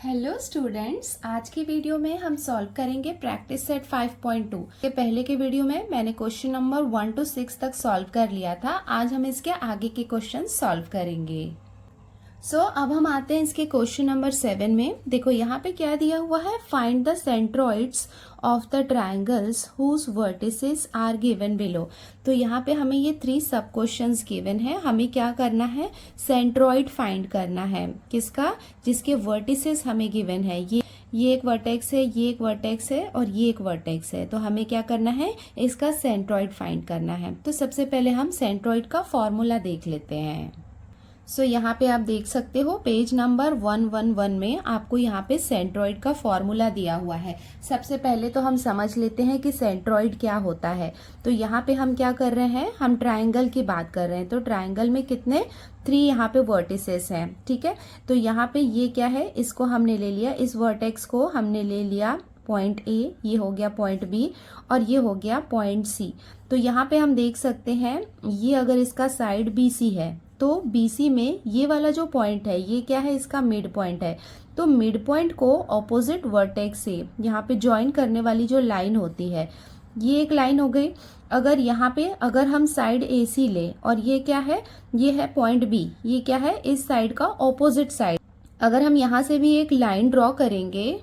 Hello students, आज की video में हम सॉल्व करेंगे प्रैक्टिस सेट 5.2 के पहले के वीडियो में मैंने क्वेश्चन नंबर 1 to 6 तक सॉल्व कर लिया था। आज हम इसके आगे के क्वेश्चन सॉल्व करेंगे। अब हम आते हैं इसके क्वेश्चन नंबर 7 में। देखो यहाँ पे क्या दिया हुआ है, find the centroids of the triangles whose vertices are given below. तो यहाँ पे हमें ये 3 सब क्वेश्चंस गिवन है। हमें क्या करना है, सेंट्रॉइड फाइंड करना है। किसका? जिसके वर्टिसेस हमें गिवन है। ये एक वर्टेक्स है, ये एक वर्टेक्स है और ये एक वर्टेक्स है। तो हमें क्या करना है, इसका सेंट्रॉइड फाइंड करना है। तो सबसे पहले हम सेंट्रॉइड का फॉर्मूला देख लेते हैं। यहाँ पे आप देख सकते हो पेज नंबर 111 में आपको यहाँ पे सेंट्रॉइड का फॉर्मूला दिया हुआ है। सबसे पहले तो हम समझ लेते हैं कि सेंट्रॉइड क्या होता है। तो यहाँ पे हम क्या कर रहे हैं, हम ट्राइंगल की बात कर रहे हैं। तो ट्राइंगल में कितने 3 यहाँ पे वर्टिसेस हैं, ठीक है। तो यहाँ पे ये क्या है, इसको हमने ले लिया, इस वर्टेक्स को हमने ले लिया पॉइंट ए, ये हो गया पॉइंट बी और ये हो गया पॉइंट सी। तो यहाँ पे हम देख सकते हैं, ये अगर इसका साइड बी सी है तो BC में ये वाला जो पॉइंट है ये क्या है, इसका मिड पॉइंट है। तो मिड पॉइंट को ऑपोजिट वर्टेक्स से यहाँ पे ज्वाइन करने वाली जो लाइन होती है, ये एक लाइन हो गई। अगर यहाँ पे अगर हम साइड AC ले और ये क्या है, ये है पॉइंट B, ये क्या है, इस साइड का ऑपोजिट साइड। अगर हम यहाँ से भी एक लाइन ड्रॉ करेंगे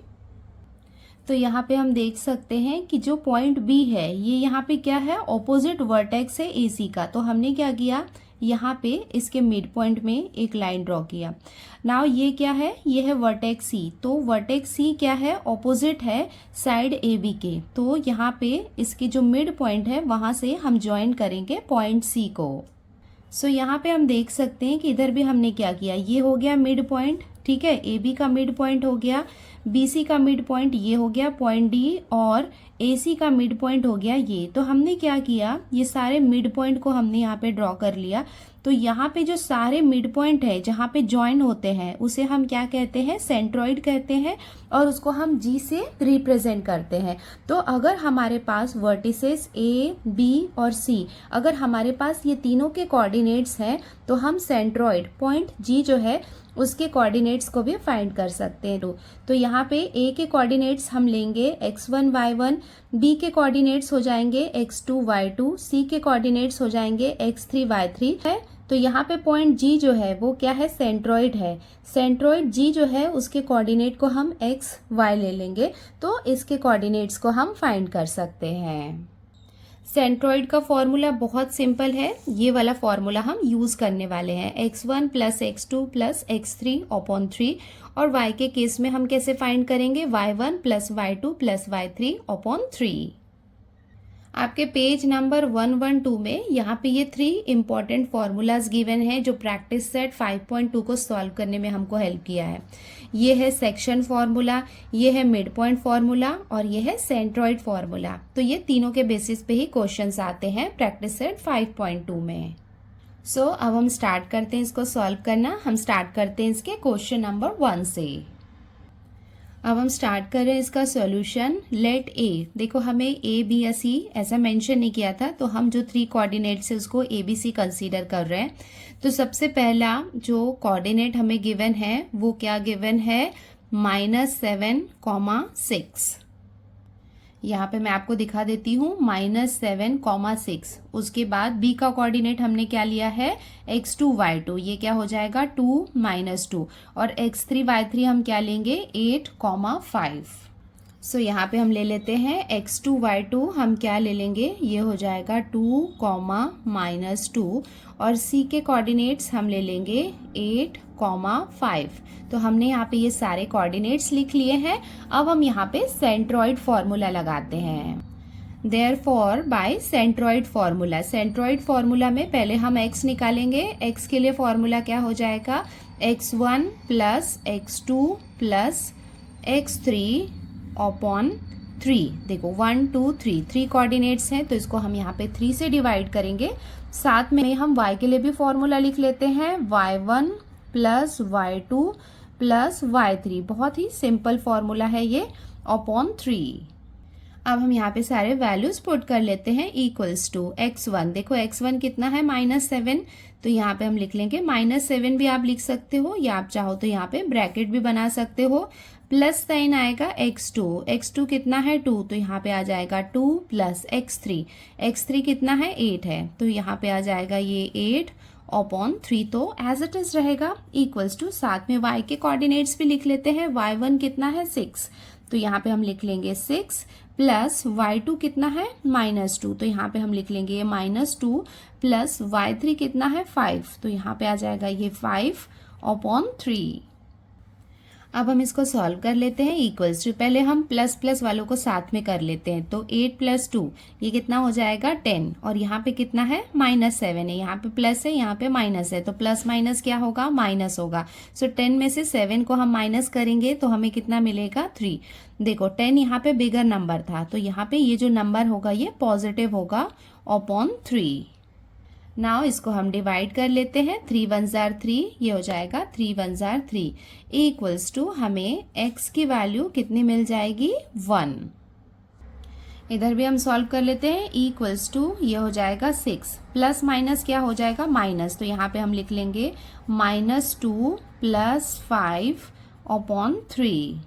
तो यहाँ पे हम देख सकते हैं कि जो पॉइंट B है ये यहाँ पे क्या है, ऑपोजिट वर्टेक्स है AC का। तो हमने क्या किया, यहाँ पे इसके मिड पॉइंट में एक लाइन ड्रॉ किया। नाउ ये क्या है, ये है वर्टेक्स C। तो वर्टेक्स C क्या है, ऑपोजिट है साइड AB के। तो यहाँ पे इसके जो मिड पॉइंट है वहां से हम ज्वाइन करेंगे पॉइंट C को। यहाँ पे हम देख सकते हैं कि इधर भी हमने क्या किया, ये हो गया मिड पॉइंट, ठीक है। AB का मिड पॉइंट हो गया, BC का मिड पॉइंट ये हो गया पॉइंट D और AC का मिड पॉइंट हो गया ये। तो हमने क्या किया, ये सारे मिड पॉइंट को हमने यहाँ पे ड्रॉ कर लिया। तो यहाँ पे जो सारे मिड पॉइंट है जहाँ पे ज्वाइन होते हैं उसे हम क्या कहते हैं, सेंट्रॉइड कहते हैं और उसको हम G से रिप्रेजेंट करते हैं। तो अगर हमारे पास वर्टिसेस A, B और C, अगर हमारे पास ये तीनों के कोऑर्डिनेट्स हैं तो हम सेंट्रॉइड पॉइंट G जो है उसके कोऑर्डिनेट्स को भी फाइंड कर सकते हैं। तो यहाँ पे A के कोऑर्डिनेट्स हम लेंगे x1 y1, B के कोऑर्डिनेट्स हो जाएंगे x2 y2, C के कोऑर्डिनेट्स हो जाएंगे x3 y3 है। तो यहाँ पे पॉइंट G जो है वो क्या है, सेंट्रॉइड है। सेंट्रॉइड G जो है उसके कोऑर्डिनेट को हम x y ले लेंगे तो इसके कोऑर्डिनेट्स को हम फाइंड कर सकते हैं। सेंट्रॉइड का फॉर्मूला बहुत सिंपल है, ये वाला फॉर्मूला हम यूज करने वाले हैं, x1 plus x2 plus x3 upon 3। और y के केस में हम कैसे फाइंड करेंगे, y1 plus y2 plus y3 upon 3। आपके पेज नंबर 112 में यहाँ पे ये 3 इंपॉर्टेंट फॉर्मूलाज गिवन है जो प्रैक्टिस सेट 5.2 को सॉल्व करने में हमको हेल्प किया है। ये है सेक्शन फॉर्मूला, ये है मिड पॉइंट फॉर्मूला और ये है सेंट्रॉइड फॉर्मूला। तो ये तीनों के बेसिस पे ही क्वेश्चंस आते हैं प्रैक्टिस सेट 5.2 में। अब हम स्टार्ट करते हैं इसको सॉल्व करना। हम स्टार्ट करते हैं इसके क्वेश्चन नंबर 1 से। अब हम स्टार्ट कर रहे हैं इसका सॉल्यूशन। लेट ए, देखो हमें ए बी या सी ऐसा मेंशन नहीं किया था, तो हम जो 3 कोऑर्डिनेट्स है उसको ए बी सी कंसीडर कर रहे हैं। तो सबसे पहला जो कोऑर्डिनेट हमें गिवन है वो क्या गिवन है, -7,6। यहाँ पे मैं आपको दिखा देती हूँ, -7,6। उसके बाद बी का कोऑर्डिनेट हमने क्या लिया है, x2 y2, ये क्या हो जाएगा 2 -2। और x3 y3 हम क्या लेंगे, 8,5। यहाँ पे हम ले लेते हैं x2 y2, हम क्या ले लेंगे, ये हो जाएगा 2, -2। और c के कोऑर्डिनेट्स हम ले लेंगे 8,5। तो हमने यहाँ पे ये सारे कोऑर्डिनेट्स लिख लिए हैं। अब हम यहाँ पे सेंट्रॉइड फॉर्मूला लगाते हैं। Therefore by centroid formula, centroid formula में पहले हम x निकालेंगे। x के लिए फॉर्मूला क्या हो जाएगा, x1 plus x2 plus x3 upon 3। देखो 1 2 3 3 कोऑर्डिनेट्स हैं तो इसको हम यहाँ पे 3 से डिवाइड करेंगे। साथ में हम y के लिए भी फॉर्मूला लिख लेते हैं, y1 plus y2 plus y3। बहुत ही सिंपल फॉर्मूला है ये, अपॉन 3। अब हम यहाँ पे सारे वैल्यूज पुट कर लेते हैं इक्वल्स टू x1। देखो x1 कितना है -7, तो यहाँ पे हम लिख लेंगे -7 भी आप लिख सकते हो, या आप चाहो तो यहाँ पे ब्रैकेट भी बना सकते हो। प्लस साइन आएगा x2। x2 कितना है 2, तो यहाँ पे आ जाएगा 2 प्लस x3। x3 कितना है 8 है, तो यहाँ पे आ जाएगा ये 8 अपॉन 3, तो एज इट इज रहेगा इक्वल्स टू। साथ में y के कोऑर्डिनेट्स भी लिख लेते हैं। y1 कितना है 6, तो यहाँ पे हम लिख लेंगे 6 प्लस y2 कितना है -2, तो यहाँ पे हम लिख लेंगे ये -2 प्लस y3 कितना है 5, तो यहाँ पे आ जाएगा ये 5 अपॉन 3। अब हम इसको सॉल्व कर लेते हैं इक्वल्स टू। पहले हम प्लस प्लस वालों को साथ में कर लेते हैं, तो 8 प्लस 2 ये कितना हो जाएगा 10, और यहाँ पे कितना है -7 है, यहाँ पे प्लस है यहाँ पे माइनस है, तो प्लस माइनस क्या होगा माइनस होगा। सो 10 में से 7 को हम माइनस करेंगे तो हमें कितना मिलेगा 3। देखो 10 यहाँ पे बिगर नंबर था, तो यहाँ पे ये जो नंबर होगा ये पॉजिटिव होगा अपॉन 3। नाउ इसको हम डिवाइड कर लेते हैं। 3 1 जार 3, ये हो जाएगा 3 1 जार 3 इक्वल्स टू हमें x की वैल्यू कितनी मिल जाएगी 1। इधर भी हम सॉल्व कर लेते हैं इक्वल्स टू, ये हो जाएगा 6 प्लस माइनस क्या हो जाएगा माइनस, तो यहाँ पे हम लिख लेंगे -2 plus 5 upon 3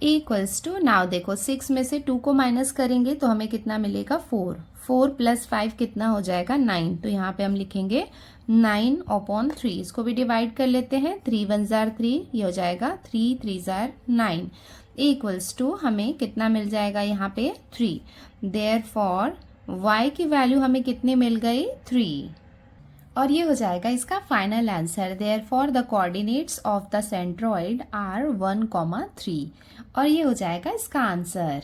equals to. Now देखो 6 में से 2 को माइनस करेंगे तो हमें कितना मिलेगा 4। 4 प्लस 5 कितना हो जाएगा 9, तो यहाँ पे हम लिखेंगे 9 अपॉन 3। इसको भी डिवाइड कर लेते हैं। 3 1 जार 3, ये हो जाएगा 3 3 जार 9 इक्वल्स टू हमें कितना मिल जाएगा यहाँ पे 3। देयरफॉर y की वैल्यू हमें कितनी मिल गई 3, और ये हो जाएगा इसका final answer. Therefore the coordinates of the centroid are 1, 3, और ये हो जाएगा इसका आंसर।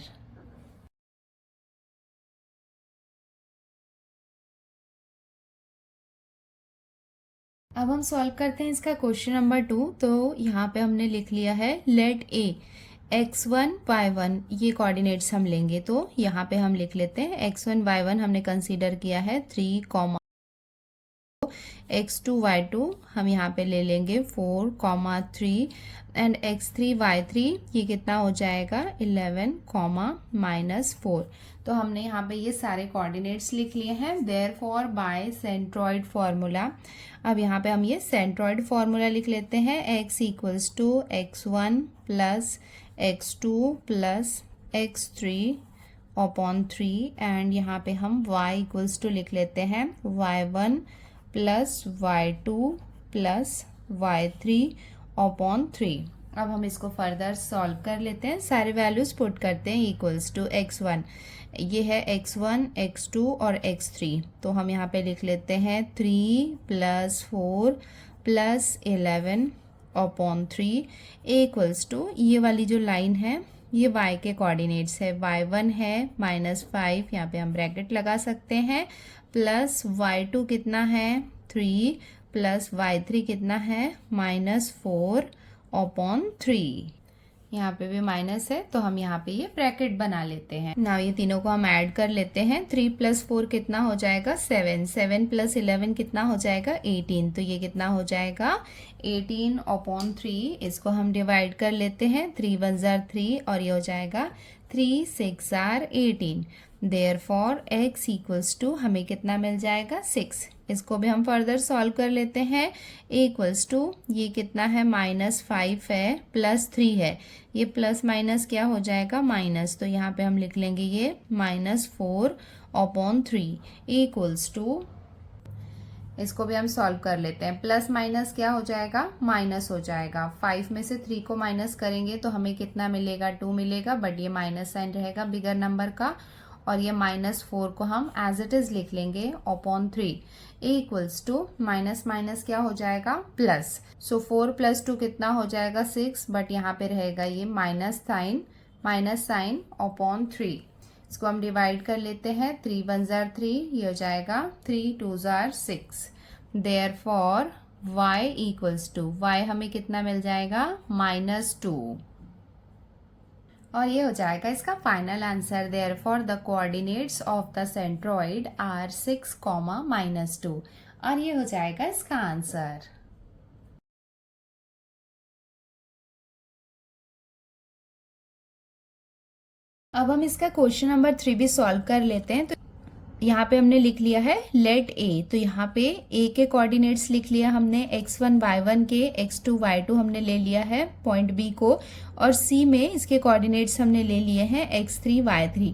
अब हम सॉल्व करते हैं इसका क्वेश्चन नंबर 2। तो यहाँ पे हमने लिख लिया है लेट a x1 y1 ये कोऑर्डिनेट्स हम लेंगे, तो यहाँ पे हम लिख लेते हैं x1 y1 हमने कंसीडर किया है 3, x2 y2 हम यहाँ पे ले लेंगे 4, 3 एंड x3 y3 ये कितना हो जाएगा 11, -4। तो हमने यहाँ पे ये सारे कोऑर्डिनेट्स लिख लिए हैं। देयरफॉर बाय सेंट्रॉइड फार्मूला, अब यहाँ पे हम ये सेंट्रॉइड फार्मूला लिख लेते हैं। x equals to x1 plus x2 plus x3 upon 3, and यहाँ पे हम y इक्वल्स टू लिख लेते हैं y1 plus y2 plus y3 upon 3। अब हम इसको फर्दर सॉल्व कर लेते हैं। सारे वैल्यूज पुट करते हैं इक्वल्स टू x1, ये है x1 x2 और x3, तो हम यहाँ पे लिख लेते हैं 3 plus 4 plus 11 upon 3 equals to, ये वाली जो लाइन है ये y के कोऑर्डिनेट्स है, y1 है -5, यहाँ पे हम ब्रैकेट लगा सकते हैं, प्लस y2 कितना है 3 प्लस y3 कितना है -4 अपॉन 3। यहाँ पे भी माइनस है, तो हम यहाँ पे ये ब्रैकेट बना लेते हैं। नाउ ये तीनों को हम ऐड कर लेते हैं। 3 प्लस 4 कितना हो जाएगा 7, 7 प्लस 11 कितना हो जाएगा 18, तो ये कितना हो जाएगा 18 अपॉन 3। इसको हम डिवाइड कर लेते हैं। 3 1 जार 3, और ये हो जाएगा 3 6 जार 18। देयरफॉर x इक्वल्स टू हमें कितना मिल जाएगा 6। इसको भी हम फर्दर सॉल्व कर लेते हैं। इक्वल्स टू ये कितना है -5 है प्लस 3 है, ये प्लस माइनस क्या हो जाएगा माइनस, तो यहाँ पे हम लिख लेंगे ये -4 अपॉन 3 इक्वल्स टू, इसको भी हम सॉल्व कर लेते हैं। प्लस माइनस क्या हो जाएगा माइनस हो जाएगा। 5 में से 3 को माइनस करेंगे तो हमें कितना मिलेगा 2 मिलेगा, बट ये माइनस साइन रहेगा बिगर नंबर का, और ये -4 को हम एज इट इज लिख लेंगे upon 3 equals to minus minus क्या हो जाएगा प्लस। सो 4 प्लस 2 कितना हो जाएगा 6, बट यहाँ पे रहेगा ये माइनस साइन अपॉन 3। इसको हम डिवाइड कर लेते हैं। 3 1 जार 3, ये हो जाएगा 3 2 जार 6। Therefore y equals to, y हमें कितना मिल जाएगा -2, और ये हो जाएगा इसका final answer. Therefore the coordinates of the centroid are 6, -2, और ये हो जाएगा इसका आंसर। अब हम इसका क्वेश्चन नंबर 3 भी सॉल्व कर लेते हैं। तो यहाँ पे हमने लिख लिया है लेट ए, तो यहाँ पे ए के कोऑर्डिनेट्स लिख लिया हमने, x1 y1 के, x2 y2 हमने ले लिया है पॉइंट बी को, और सी में इसके कोऑर्डिनेट्स हमने ले लिए हैं x3 y3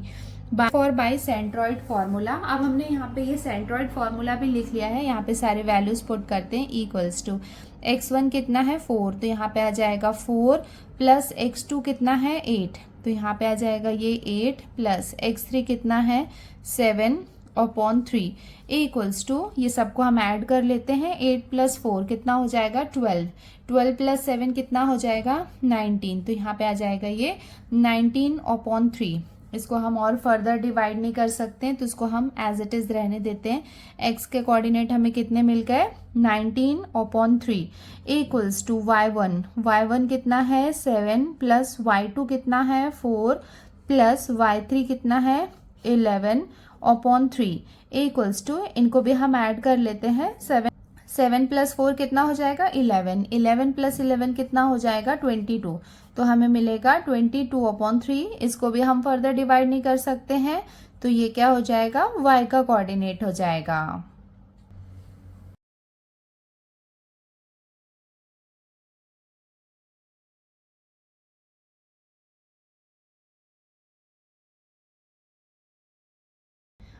for bye centroid formula. अब हमने यहाँ पे ये सेंट्रॉइड फार्मूला भी लिख लिया है। यहाँ पे सारे वैल्यूज पुट करते हैं। इक्वल्स टू x1 कितना है 4, तो यहाँ पे आ जाएगा 4 प्लस x2 कितना है 8, तो यहाँ पे आ जाएगा ये 8 प्लस x3 कितना है 7/3 इक्वल्स टू, ये सबको हम ऐड कर लेते हैं। 8 प्लस 4 कितना हो जाएगा 12, 12 प्लस 7 कितना हो जाएगा 19, तो यहाँ पे आ जाएगा ये 19/3। इसको हम और फर्दर डिवाइड नहीं कर सकते हैं, तो इसको हम एज इट इज रहने देते हैं। x के कोऑर्डिनेट हमें कितने मिल गए 19/3 इक्वल्स टू y1 कितना है 7 प्लस y2 कितना है 4 प्लस y3 कितना है 11/3 इक्वल्स टू, इनको भी हम ऐड कर लेते हैं। 7 प्लस 4 कितना हो जाएगा 11, 11 प्लस 11 कितना हो जाएगा 22, तो हमें मिलेगा 22/3। इसको भी हम फर्दर डिवाइड नहीं कर सकते हैं, तो ये क्या हो जाएगा y का कोऑर्डिनेट हो जाएगा।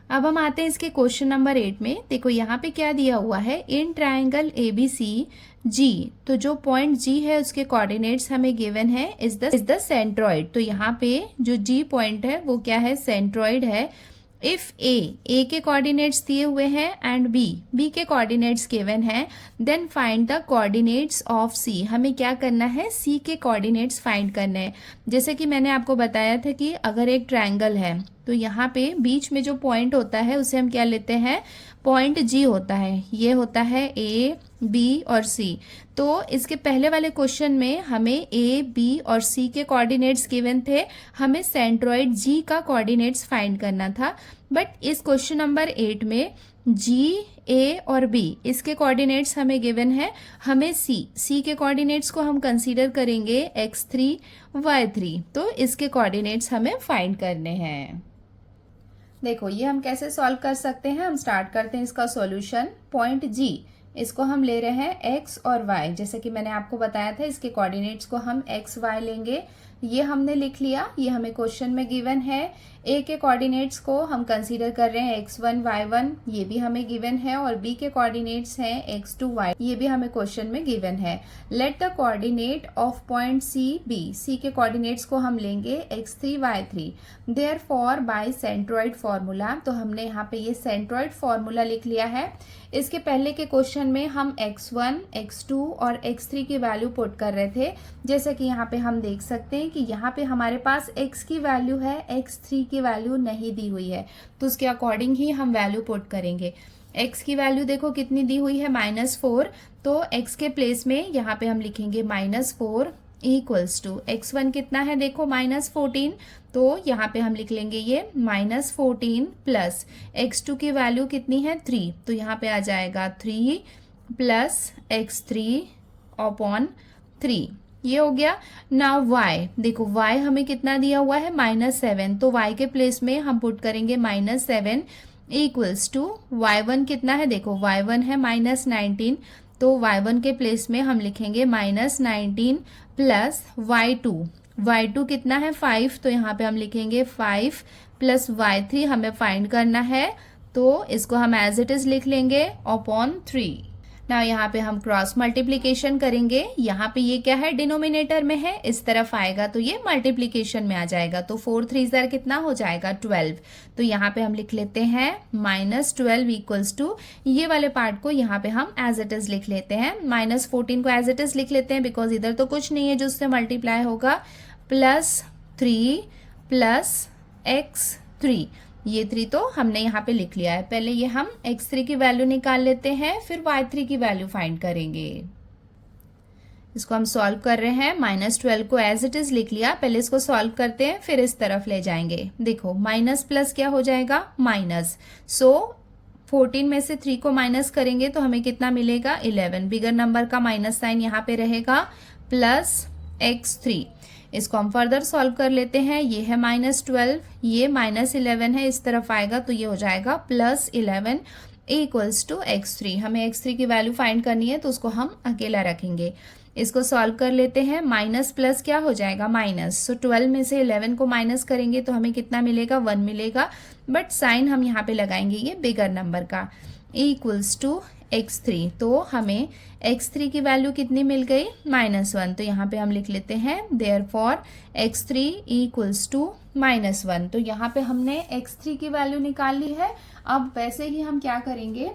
अब हम आते हैं इसके क्वेश्चन नंबर 8 में। देखो यहाँ पे क्या दिया हुआ है, इन ट्राइंगल ABC G, तो जो पॉइंट G है उसके कोऑर्डिनेट्स हमें गिवन है इज द सेंट्रॉइड। तो यहाँ पे जो G पॉइंट है वो क्या है सेंट्रॉइड है। इफ A के कोऑर्डिनेट्स दिए हुए हैं एंड B के कोऑर्डिनेट्स गिवन है, then find the coordinates of C। हमें क्या करना है C के कोऑर्डिनेट्स फाइंड करने हैं। जैसे कि मैंने आपको बताया था कि अगर एक ट्रायंगल है तो यहाँ पे बीच में जो पॉइंट होता है उसे हम क्या लेते हैं पॉइंट G होता है। ये होता है A, B और C। तो इसके पहले वाले क्वेश्चन में हमें A, B और C के कोऑर्डिनेट्स गिवन थे, हमें सेंट्रॉइड G का कोऑर्डिनेट्स फाइंड करना था। बट इस क्वेश्चन नंबर 8 में G, A और B इसके कोऑर्डिनेट्स हमें गिवन है, हमें C के कोऑर्डिनेट्स को हम कंसीडर करेंगे x3 y3, तो इसके कोऑर्डिनेट्स हमें फाइंड करने हैं। देखो ये हम कैसे सॉल्व कर सकते हैं, हम स्टार्ट करते हैं इसका सॉल्यूशन। पॉइंट G इसको हम ले रहे हैं x और y, जैसे कि मैंने आपको बताया था इसके कोऑर्डिनेट्स को हम x y लेंगे। ये हमने लिख लिया, ये हमें क्वेश्चन में गिवन है। A के कोऑर्डिनेट्स को हम कंसीडर कर रहे हैं x1 y1, ये भी हमें गिवन है, और B के कोऑर्डिनेट्स हैं x2 y, ये भी हमें क्वेश्चन में गिवन है। Let the coordinate of point C B, C के कोऑर्डिनेट्स को हम लेंगे x3 y3। Therefore by centroid formula, तो हमने यहाँ पे ये सेंट्रॉइड फार्मूला लिख लिया है। इसके पहले के क्वेश्चन में हम x1, x2 और x3 की वैल्यू पुट कर रहे थे। जैसे कि यहाँ पे हम देख सकते हैं कि यहाँ पे हमारे पास x की वैल्यू है, x3 की वैल्यू नहीं दी हुई है, तो उसके अकॉर्डिंग ही हम वैल्यू पुट करेंगे। x की वैल्यू देखो कितनी दी हुई है -4, तो x के प्लेस में यहाँ पे हम लिखेंगे -4 इक्वल्स टू x1 कितना है देखो -14, तो यहाँ पे हम लिख लेंगे ये -14 प्लस x2 की वैल्यू कितनी है 3, तो यहाँ पे आ जाएगा 3 प्लस x3/3, ये हो गया। नाउ y, देखो y हमें कितना दिया हुआ है -7, तो y के प्लेस में हम पुट करेंगे -7 इक्वल्स टू y1 कितना है देखो y1 है -19, तो y1 के प्लेस में हम लिखेंगे -19 प्लस y2 कितना है 5, तो यहाँ पे हम लिखेंगे 5 प्लस y3 हमें फाइंड करना है, तो इसको हम एज इट इज लिख लेंगे अपॉन 3। ना यहाँ पे हम क्रॉस मल्टीप्लीकेशन करेंगे, यहाँ पे ये क्या है डिनोमिनेटर में है, इस तरफ आएगा तो ये मल्टीप्लीकेशन में आ जाएगा, तो 4 3 कितना हो जाएगा 12, तो यहाँ पे हम लिख लेते हैं -12 इक्वल्स टू, ये वाले पार्ट को यहाँ पे हम एज इट इज लिख लेते हैं, -14 को एज इट इज लिख लेते हैं बिकॉज इधर तो कुछ नहीं है जो उससे मल्टीप्लाई होगा, +3 प्लस x3, ये 3 तो हमने यहाँ पे लिख लिया है। पहले ये हम x3 की वैल्यू निकाल लेते हैं, फिर y3 की वैल्यू फाइंड करेंगे। इसको हम सॉल्व कर रहे हैं, -12 को एज इट इज लिख लिया, पहले इसको सॉल्व करते हैं फिर इस तरफ ले जाएंगे। देखो माइनस प्लस क्या हो जाएगा माइनस, सो 14 में से 3 को माइनस करेंगे तो हमें कितना मिलेगा 11, बिगर नंबर का माइनस साइन यहाँ पे रहेगा, प्लस x3 इसको हम फर्दर सॉल्व कर लेते हैं। ये है -12, ये -11 है, इस तरफ आएगा तो ये हो जाएगा +11 इक्वल्स टू x3। हमें x3 की वैल्यू फाइंड करनी है तो उसको हम अकेला रखेंगे। इसको सॉल्व कर लेते हैं। माइनस प्लस क्या हो जाएगा, माइनस। सो 12 में से 11 को माइनस करेंगे तो हमें कितना मिलेगा, 1 मिलेगा, बट साइन हम यहाँ पे लगाएंगे ये बिगर नंबर का, इक्वल्स टू x3। तो हमें x3 की वैल्यू कितनी मिल गई, -1। तो यहाँ पे हम लिख लेते हैं देयरफॉर x3 इक्वल्स टू -1। तो यहाँ पे हमने x3 की वैल्यू निकाल ली है। अब वैसे ही हम क्या करेंगे,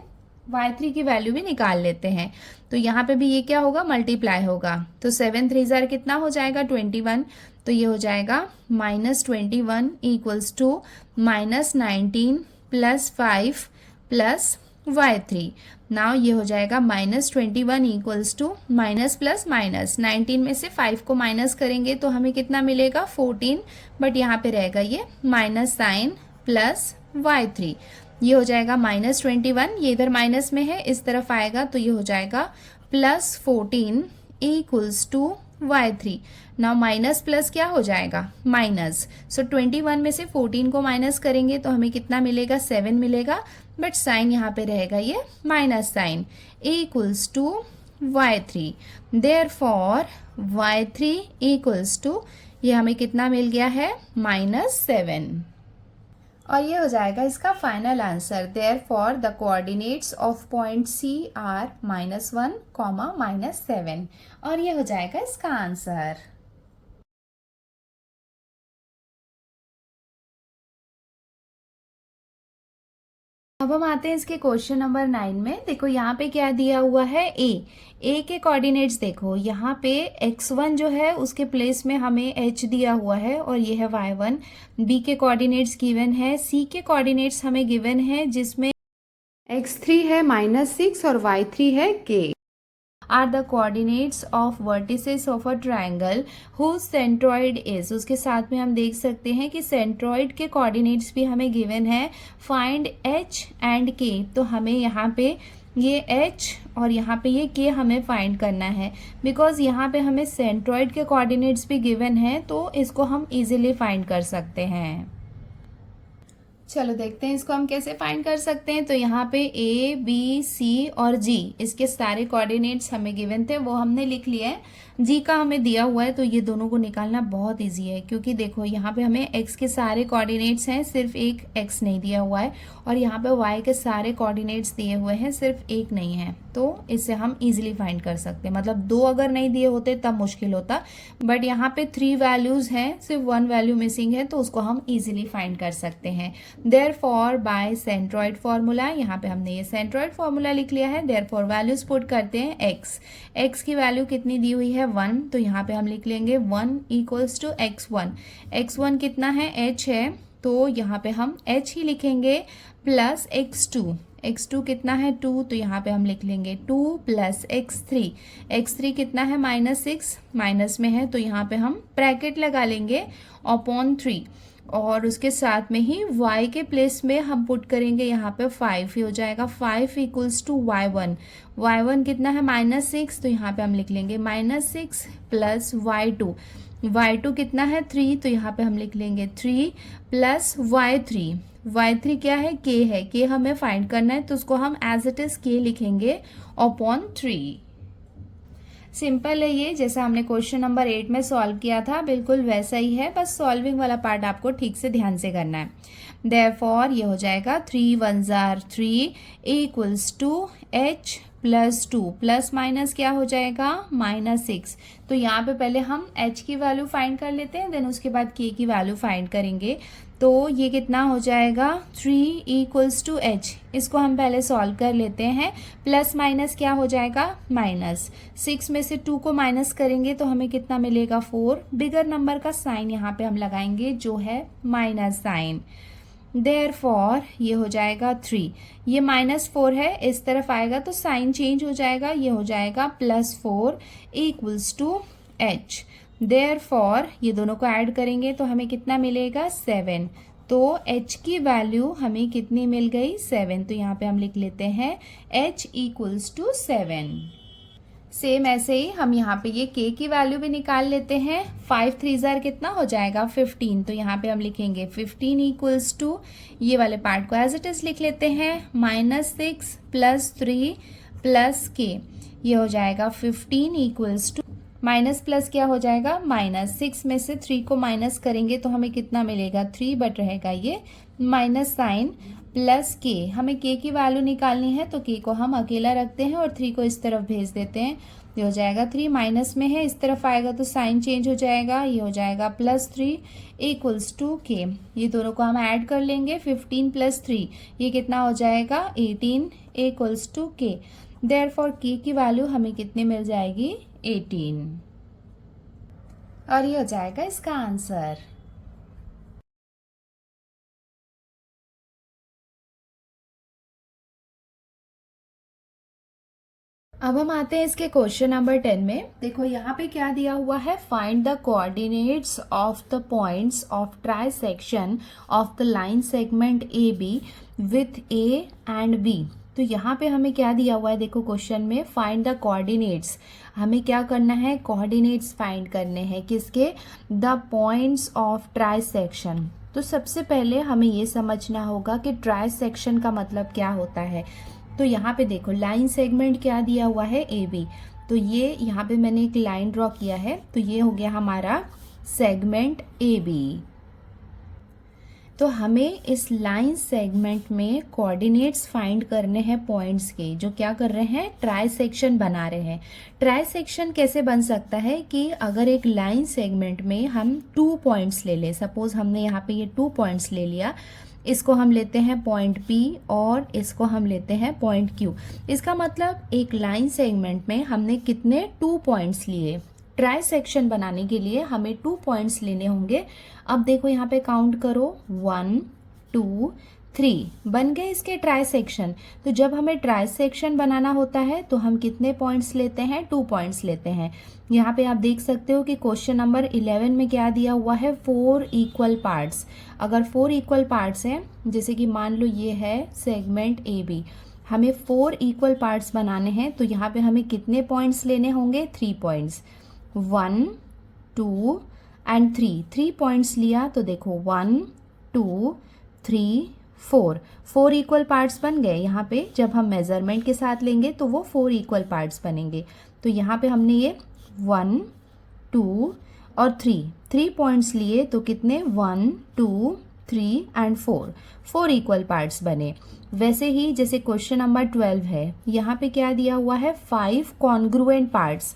y3 की वैल्यू भी निकाल लेते हैं। तो यहाँ पे भी ये क्या होगा, मल्टीप्लाई होगा। तो 7 3 जार कितना हो जाएगा, 21। तो ये हो जाएगा -21 इक्वल्स टू -19 + 5 + y3। नाउ ये हो जाएगा -21 equals to minus plus minus, 19 में से 5 को माइनस करेंगे तो हमें कितना मिलेगा, 14, बट यहाँ पे रहेगा ये माइनस साइन प्लस y3। ये हो जाएगा -21, ये इधर माइनस में है, इस तरफ आएगा तो ये हो जाएगा +14 equals to y3। Now minus plus क्या हो जाएगा, माइनस। सो 21 में से 14 को माइनस करेंगे तो हमें कितना मिलेगा, 7 मिलेगा, बट साइन यहाँ पे रहेगा ये minus sign, equals to y3। Therefore y3 equals to, ये हमें कितना मिल गया है, -7। और ये हो जाएगा इसका final answer. Therefore the coordinates of point C are -1, -7। और ये हो जाएगा इसका आंसर। अब हम आते हैं इसके क्वेश्चन नंबर 9 में। देखो यहाँ पे क्या दिया हुआ है, ए के कोऑर्डिनेट्स देखो, यहाँ पे x1 जो है उसके प्लेस में हमें h दिया हुआ है और ये है y1। बी के कोऑर्डिनेट्स गिवन है, सी के कोऑर्डिनेट्स हमें गिवन है जिसमें x3 है -6 और y3 है k। Are the coordinates of vertices of a triangle whose centroid is. उसके साथ में हम देख सकते हैं कि सेंट्रॉइड के कोऑर्डिनेट्स भी हमें गिवन है। Find h and k। तो हमें यहाँ पे ये h और यहाँ पे ये k हमें फाइंड करना है, बिकॉज यहाँ पे हमें सेंट्रॉइड के कोऑर्डिनेट्स भी गिवन है, तो इसको हम इजीली फाइंड कर सकते हैं। चलो देखते हैं इसको हम कैसे फाइंड कर सकते हैं। तो यहाँ पे A, B, C और G, इसके सारे कोऑर्डिनेट्स हमें गिवन थे, वो हमने लिख लिए हैं। G का हमें दिया हुआ है, तो ये दोनों को निकालना बहुत इजी है, क्योंकि देखो यहाँ पे हमें X के सारे कोऑर्डिनेट्स हैं, सिर्फ एक X नहीं दिया हुआ है, और यहाँ पे Y के सारे कोऑर्डिनेट्स दिए हुए हैं, सिर्फ एक नहीं है। तो इससे हम इजीली फाइंड कर सकते हैं। मतलब 2 अगर नहीं दिए होते तब मुश्किल होता, बट यहाँ पे 3 वैल्यूज हैं, सिर्फ 1 वैल्यू मिसिंग है, तो उसको हम इजीली फाइंड कर सकते हैं। देयरफॉर बाय सेंट्रॉइड फॉर्मूला, यहाँ पे हमने ये सेंट्रॉइड फॉर्मूला लिख लिया है। देयरफॉर वैल्यूज पुट करते हैं। x की वैल्यू कितनी दी हुई है, 1, तो यहाँ पे हम लिख लेंगे 1 इक्वल्स टू x1 कितना है, h है, तो यहाँ पे हम h ही लिखेंगे, प्लस x2 कितना है, 2, तो यहाँ पे हम लिख लेंगे 2 प्लस x3 कितना है, -6, माइनस में है, तो यहाँ पे हम ब्रैकेट लगा लेंगे अपॉन 3, और उसके साथ में ही y के प्लेस में हम पुट करेंगे यहाँ पे 5, ही हो जाएगा 5 इक्वल्स टू y1 कितना है, -6, तो यहाँ पे हम लिख लेंगे -6 प्लस y2 कितना है, 3, तो यहाँ पे हम लिख लेंगे 3 प्लस y3 क्या है, k हमें फाइंड करना है, तो उसको हम एज इट इज k लिखेंगे अपॉन 3। सिंपल है ये, जैसा हमने क्वेश्चन नंबर 8 में सॉल्व किया था, बिल्कुल वैसा ही है, बस सॉल्विंग वाला पार्ट आपको ठीक से ध्यान से करना है। देयरफॉर ये हो जाएगा 3 1 जार 3 equals to h plus 2, plus minus क्या हो जाएगा, -6। तो यहाँ पे पहले हम h की वैल्यू फाइंड कर लेते हैं, देन उसके बाद k की वैल्यू फाइंड करेंगे। तो ये कितना हो जाएगा, 3 इक्वल्स टू h। इसको हम पहले सॉल्व कर लेते हैं। प्लस माइनस क्या हो जाएगा, -6 में से 2 को माइनस करेंगे तो हमें कितना मिलेगा, 4। बिगर नंबर का साइन यहाँ पे हम लगाएंगे जो है माइनस साइन। देयरफॉर ये हो जाएगा 3, ये -4 है, इस तरफ आएगा तो साइन चेंज हो जाएगा, ये हो जाएगा +4 इक्वल्स टू h। देयरफॉर ये दोनों को ऐड करेंगे तो हमें कितना मिलेगा, 7। तो h की वैल्यू हमें कितनी मिल गई, 7। तो यहाँ पे हम लिख लेते हैं h इक्वल्स टू 7। सेम ऐसे ही हम यहाँ पे ये k की वैल्यू भी निकाल लेते हैं। 5 3 जार कितना हो जाएगा 15, तो यहाँ पे हम लिखेंगे 15 इक्वल्स टू, ये वाले पार्ट को एज इट इज लिख लेते हैं, -6 + 3 + k, ये हो जाएगा 15 इक्वल्स टू, माइनस प्लस क्या हो जाएगा -6 में से 3 को माइनस करेंगे तो हमें कितना मिलेगा 3, बट रहेगा ये माइनस साइन प्लस के, हमें के की वैल्यू निकालनी है तो के को हम अकेला रखते हैं और 3 को इस तरफ भेज देते हैं। ये हो जाएगा 3, माइनस में है इस तरफ आएगा तो साइन चेंज हो जाएगा, ये हो जाएगा +3 इक्वल्स टू के। ये दोनों को हम ऐड कर लेंगे, 15 + 3 ये कितना हो जाएगा 18 इक्वल्स टू के। देयरफॉर के की वैल्यू हमें कितनी मिल जाएगी 18, और ये हो जाएगा इसका आंसर। अब हम आते हैं इसके क्वेश्चन नंबर 10 में। देखो यहाँ पे क्या दिया हुआ है, find the coordinates of the points of trisection of the line segment A B with A and B. तो यहाँ पे हमें क्या दिया हुआ है, देखो क्वेश्चन में फाइंड द कोऑर्डिनेट्स, हमें क्या करना है, कोऑर्डिनेट्स फाइंड करने हैं किसके, the points of try section. तो सबसे पहले हमें ये समझना होगा कि ट्राई सेक्शन का मतलब क्या होता है। तो यहाँ पे देखो लाइन सेगमेंट क्या दिया हुआ है ए बी, तो ये यहाँ पे मैंने एक लाइन ड्रॉ किया है, तो ये हो गया हमारा सेगमेंट ए बी। तो हमें इस लाइन सेगमेंट में कोऑर्डिनेट्स फाइंड करने हैं पॉइंट्स के, जो क्या कर रहे हैं, ट्राई सेक्शन बना रहे हैं। ट्राई सेक्शन कैसे बन सकता है कि अगर एक लाइन सेगमेंट में हम 2 पॉइंट्स ले लें, सपोज हमने यहाँ पे ये 2 पॉइंट्स ले लिया, इसको हम लेते हैं पॉइंट P और इसको हम लेते हैं पॉइंट Q। इसका मतलब एक लाइन सेगमेंट में हमने कितने 2 पॉइंट्स लिए। ट्राई सेक्शन बनाने के लिए हमें 2 पॉइंट्स लेने होंगे। अब देखो यहाँ पे काउंट करो, 1 2 3 बन गए इसके ट्राई सेक्शन। तो जब हमें ट्राई सेक्शन बनाना होता है तो हम कितने पॉइंट्स लेते हैं, 2 पॉइंट्स लेते हैं। यहाँ पे आप देख सकते हो कि क्वेश्चन नंबर 11 में क्या दिया हुआ है, 4 इक्वल पार्ट्स। अगर 4 इक्वल पार्ट्स हैं, जैसे कि मान लो ये है सेगमेंट ए बी, हमें 4 इक्वल पार्ट्स बनाने हैं, तो यहाँ पे हमें कितने पॉइंट्स लेने होंगे, 3 पॉइंट्स, 1 2 एंड 3 पॉइंट्स लिया। तो देखो 1 2 3 4 इक्वल पार्ट्स बन गए। यहाँ पे जब हम मेजरमेंट के साथ लेंगे तो वो 4 इक्वल पार्ट्स बनेंगे। तो यहाँ पे हमने ये 1 2 और 3 पॉइंट्स लिए, तो कितने 1 2 3 एंड 4 इक्वल पार्ट्स बने। वैसे ही जैसे क्वेश्चन नंबर 12 है, यहाँ पे क्या दिया हुआ है, 5 कॉन्ग्रुएंट पार्ट्स।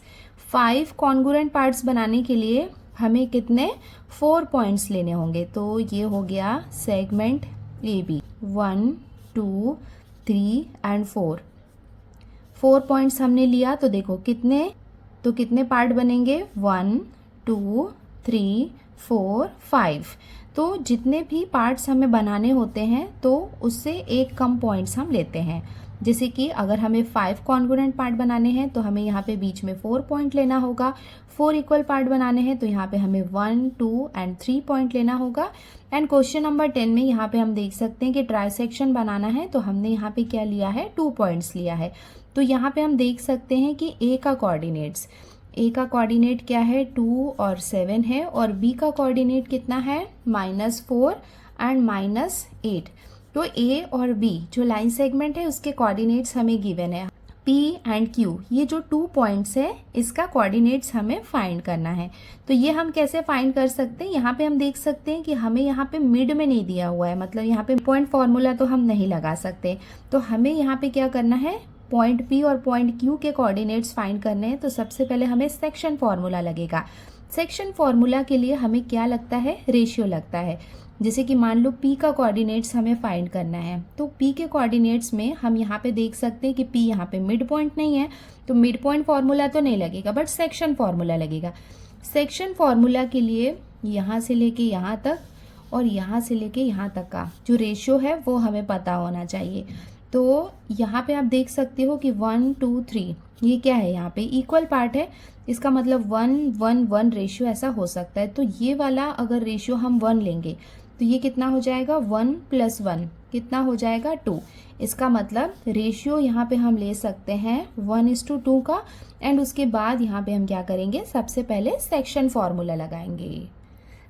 5 कॉन्ग्रुएंट पार्ट्स बनाने के लिए हमें कितने 4 पॉइंट्स लेने होंगे। तो ये हो गया segment A B, 1 2 3 and 4 points हमने लिया। तो देखो कितने पार्ट बनेंगे, 1 2 3 4 5। तो जितने भी पार्ट्स हमें बनाने होते हैं तो उससे एक कम पॉइंट्स हम लेते हैं। जैसे कि अगर हमें 5 कॉन्ग्रुएंट पार्ट बनाने हैं तो हमें यहाँ पे बीच में 4 पॉइंट लेना होगा। 4 इक्वल पार्ट बनाने हैं तो यहाँ पे हमें 1 2 एंड 3 पॉइंट लेना होगा। एंड क्वेश्चन नंबर 10 में यहाँ पे हम देख सकते हैं कि ट्राई सेक्शन बनाना है, तो हमने यहाँ पे क्या लिया है, 2 पॉइंट्स लिया है। तो यहाँ पे हम देख सकते हैं कि ए का कोऑर्डिनेट क्या है, 2 और 7 है, और बी का कोऑर्डिनेट कितना है, -4 एंड -8। तो ए और बी जो लाइन सेगमेंट है उसके कोऑर्डिनेट्स हमें गिवन है, P एंड Q, ये जो 2 पॉइंट्स है इसका कोऑर्डिनेट्स हमें फाइंड करना है। तो ये हम कैसे फाइंड कर सकते हैं, यहाँ पे हम देख सकते हैं कि हमें यहाँ पे मिड में नहीं दिया हुआ है, मतलब यहाँ पे पॉइंट फॉर्मूला तो हम नहीं लगा सकते। तो हमें यहाँ पे क्या करना है, पॉइंट P और पॉइंट Q के कोऑर्डिनेट्स फाइंड करने हैं। तो सबसे पहले हमें सेक्शन फॉर्मूला लगेगा। सेक्शन फॉर्मूला के लिए हमें क्या लगता है, रेशियो लगता है। जैसे कि मान लो P का कोऑर्डिनेट्स हमें फाइंड करना है, तो P के कोऑर्डिनेट्स में हम यहाँ पे देख सकते हैं कि P यहाँ पे मिड पॉइंट नहीं है, तो मिड पॉइंट फॉर्मूला तो नहीं लगेगा, बट सेक्शन फॉर्मूला लगेगा। सेक्शन फॉर्मूला के लिए यहाँ से लेके यहाँ तक और यहाँ से लेके यहाँ तक का जो रेशियो है वो हमें पता होना चाहिए। तो यहाँ पे आप देख सकते हो कि 1 2 3 ये क्या है, यहाँ पे इक्वल पार्ट है, इसका मतलब 1 1 1 रेशियो ऐसा हो सकता है। तो ये वाला अगर रेशियो हम 1 लेंगे तो ये कितना हो जाएगा, 1 + 1 कितना हो जाएगा 2। इसका मतलब रेशियो यहाँ पे हम ले सकते हैं 1:2 का। एंड उसके बाद यहाँ पे हम क्या करेंगे, सबसे पहले सेक्शन फॉर्मूला लगाएंगे।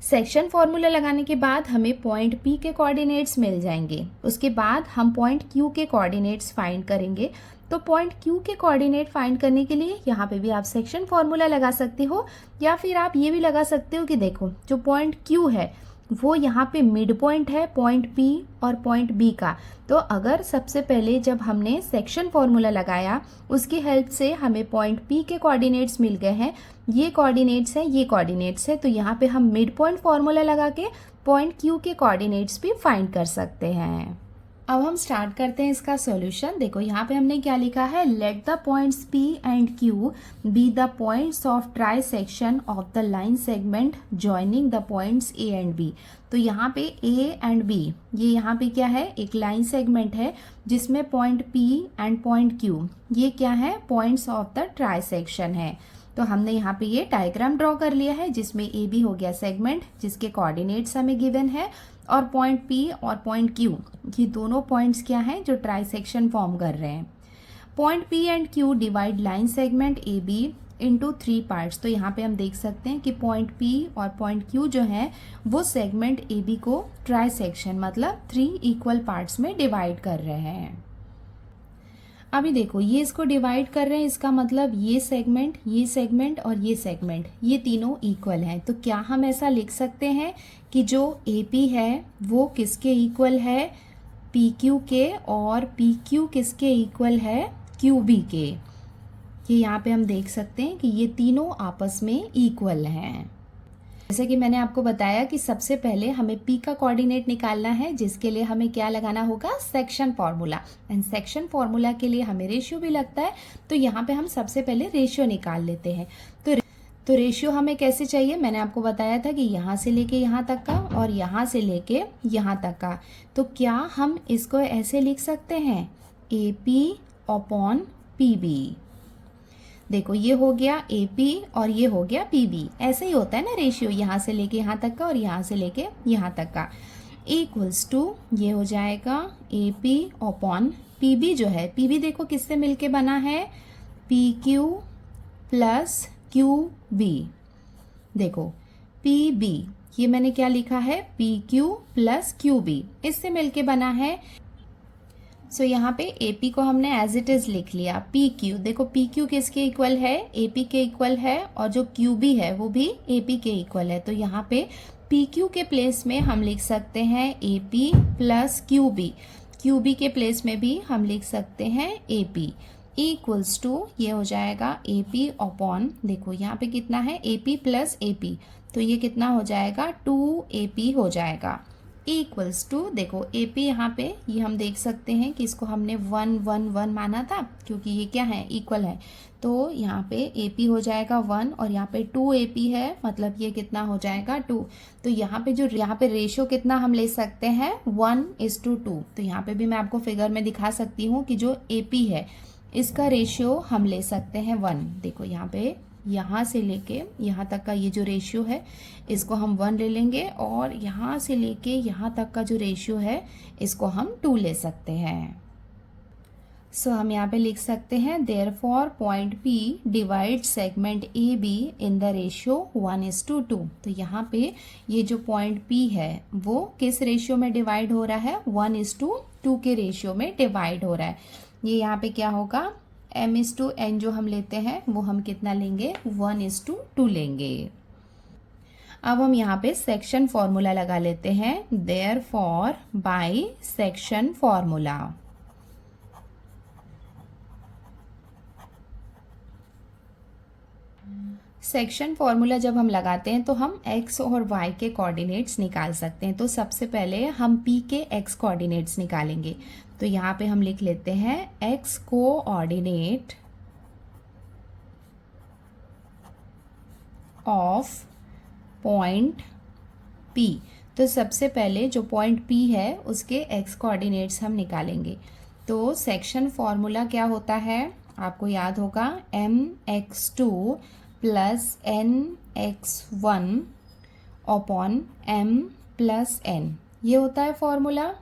सेक्शन फॉर्मूला लगाने के बाद हमें पॉइंट P के कोऑर्डिनेट्स मिल जाएंगे। उसके बाद हम पॉइंट Q के कोऑर्डिनेट्स फाइंड करेंगे। तो पॉइंट Q के कोऑर्डिनेट फाइंड करने के लिए यहाँ पे भी आप सेक्शन फॉर्मूला लगा सकते हो, या फिर आप ये भी लगा सकते हो कि देखो जो पॉइंट Q है वो यहाँ पे मिड पॉइंट है पॉइंट P और पॉइंट B का। तो अगर सबसे पहले जब हमने सेक्शन फॉर्मूला लगाया उसकी हेल्प से हमें पॉइंट P के कोऑर्डिनेट्स मिल गए हैं, ये कोऑर्डिनेट्स हैं, ये कोऑर्डिनेट्स है, तो यहाँ पे हम मिड पॉइंट फॉर्मूला लगा के पॉइंट Q के कोऑर्डिनेट्स भी फाइंड कर सकते हैं। अब हम स्टार्ट करते हैं इसका सॉल्यूशन। देखो यहाँ पे हमने क्या लिखा है, late the points P and Q be the points of trisection of the line segment joining the points A and B। तो यहाँ पे A एंड B, ये यहाँ पे क्या है, एक लाइन सेगमेंट है जिसमें point P and point Q ये क्या है, points of the try section है। तो हमने यहाँ पे ये डायग्राम ड्रॉ कर लिया है जिसमें AB हो गया सेगमेंट जिसके कोऑर्डिनेट्स हमें गिवन है, और पॉइंट P और पॉइंट Q ये दोनों पॉइंट्स क्या हैं जो ट्राई सेक्शन फॉर्म कर रहे हैं। Point P and Q divide line segment AB into 3 parts. तो यहाँ पे हम देख सकते हैं कि पॉइंट P और पॉइंट Q जो है वो सेगमेंट AB को ट्राई सेक्शन मतलब 3 इक्वल पार्ट्स में डिवाइड कर रहे हैं। अभी देखो ये इसको डिवाइड कर रहे हैं, इसका मतलब ये सेगमेंट और ये सेगमेंट ये तीनों इक्वल हैं। तो क्या हम ऐसा लिख सकते हैं कि जो AP है वो किसके इक्वल है, PQ के, और PQ किसके इक्वल है, QB के। ये यहाँ पे हम देख सकते हैं कि ये तीनों आपस में इक्वल हैं। जैसे कि मैंने आपको बताया कि सबसे पहले हमें P का कोऑर्डिनेट निकालना है, जिसके लिए हमें क्या लगाना होगा, section formula. And section formula के लिए हमें रेशियो भी लगता है, तो यहाँ पे हम सबसे पहले रेशियो निकाल लेते हैं। तो रेशियो हमें कैसे चाहिए, मैंने आपको बताया था कि यहाँ से लेके यहाँ तक का और यहाँ से लेके यहाँ तक का। तो क्या हम इसको ऐसे लिख सकते हैं, AP अपॉन PB। देखो ये हो गया AP और ये हो गया PB, ऐसे ही होता है ना रेशियो, यहाँ से लेके यहाँ तक का और यहाँ से लेके यहाँ तक का, इक्वल्स टू ये हो जाएगा AP अपॉन PB। जो है PB देखो किससे मिलके बना है, PQ प्लस QB। देखो PB ये मैंने क्या लिखा है, PQ प्लस QB, इससे मिलके बना है। सो यहाँ पे AP को हमने एज इट इज लिख लिया, PQ। देखो PQ किसके इक्वल है, AP के इक्वल है, और जो QB है वो भी AP के इक्वल है। तो यहाँ पे PQ के प्लेस में हम लिख सकते हैं AP प्लस QB, QB के प्लेस में भी हम लिख सकते हैं AP, इक्वल्स टू ये हो जाएगा AP अपॉन, देखो यहाँ पे कितना है, AP प्लस AP, तो ये कितना हो जाएगा, 2AP हो जाएगा, इक्वल्स टू, देखो AP यहाँ पे ये हम देख सकते हैं कि इसको हमने 1 1 1 माना था क्योंकि ये क्या है, इक्वल है। तो यहाँ पे AP हो जाएगा 1 और यहाँ पे 2AP है, मतलब ये कितना हो जाएगा 2। तो यहाँ पे जो यहाँ पे रेशियो कितना हम ले सकते हैं, 1:2। तो यहाँ पे भी मैं आपको फिगर में दिखा सकती हूँ कि जो AP है इसका रेशियो हम ले सकते हैं 1। देखो यहाँ पे यहाँ से लेके यहाँ तक का ये जो रेशियो है इसको हम 1 ले लेंगे, और यहाँ से लेके यहाँ तक का जो रेशियो है इसको हम 2 ले सकते हैं। सो हम यहाँ पे लिख सकते हैं therefore point P divide segment AB in the ratio 1:2। तो यहाँ पे ये जो पॉइंट P है वो किस रेशियो में डिवाइड हो रहा है, 1:2 के रेशियो में डिवाइड हो रहा है। ये यहाँ पे क्या होगा, M:N जो हम लेते हैं वो हम कितना लेंगे, 1:2 लेंगे। अब हम यहाँ पे सेक्शन फॉर्मूला लगा लेते हैं, therefore by section formula. Section formula जब हम लगाते हैं तो हम x और y के कोऑर्डिनेट्स निकाल सकते हैं। तो सबसे पहले हम P के x कोऑर्डिनेट्स निकालेंगे। तो यहाँ पे हम लिख लेते हैं x coordinate of point P। तो सबसे पहले जो पॉइंट P है उसके x कोऑर्डिनेट्स हम निकालेंगे। तो सेक्शन फॉर्मूला क्या होता है, आपको याद होगा, mx2 plus nx1 upon m plus n, ये होता है फॉर्मूला।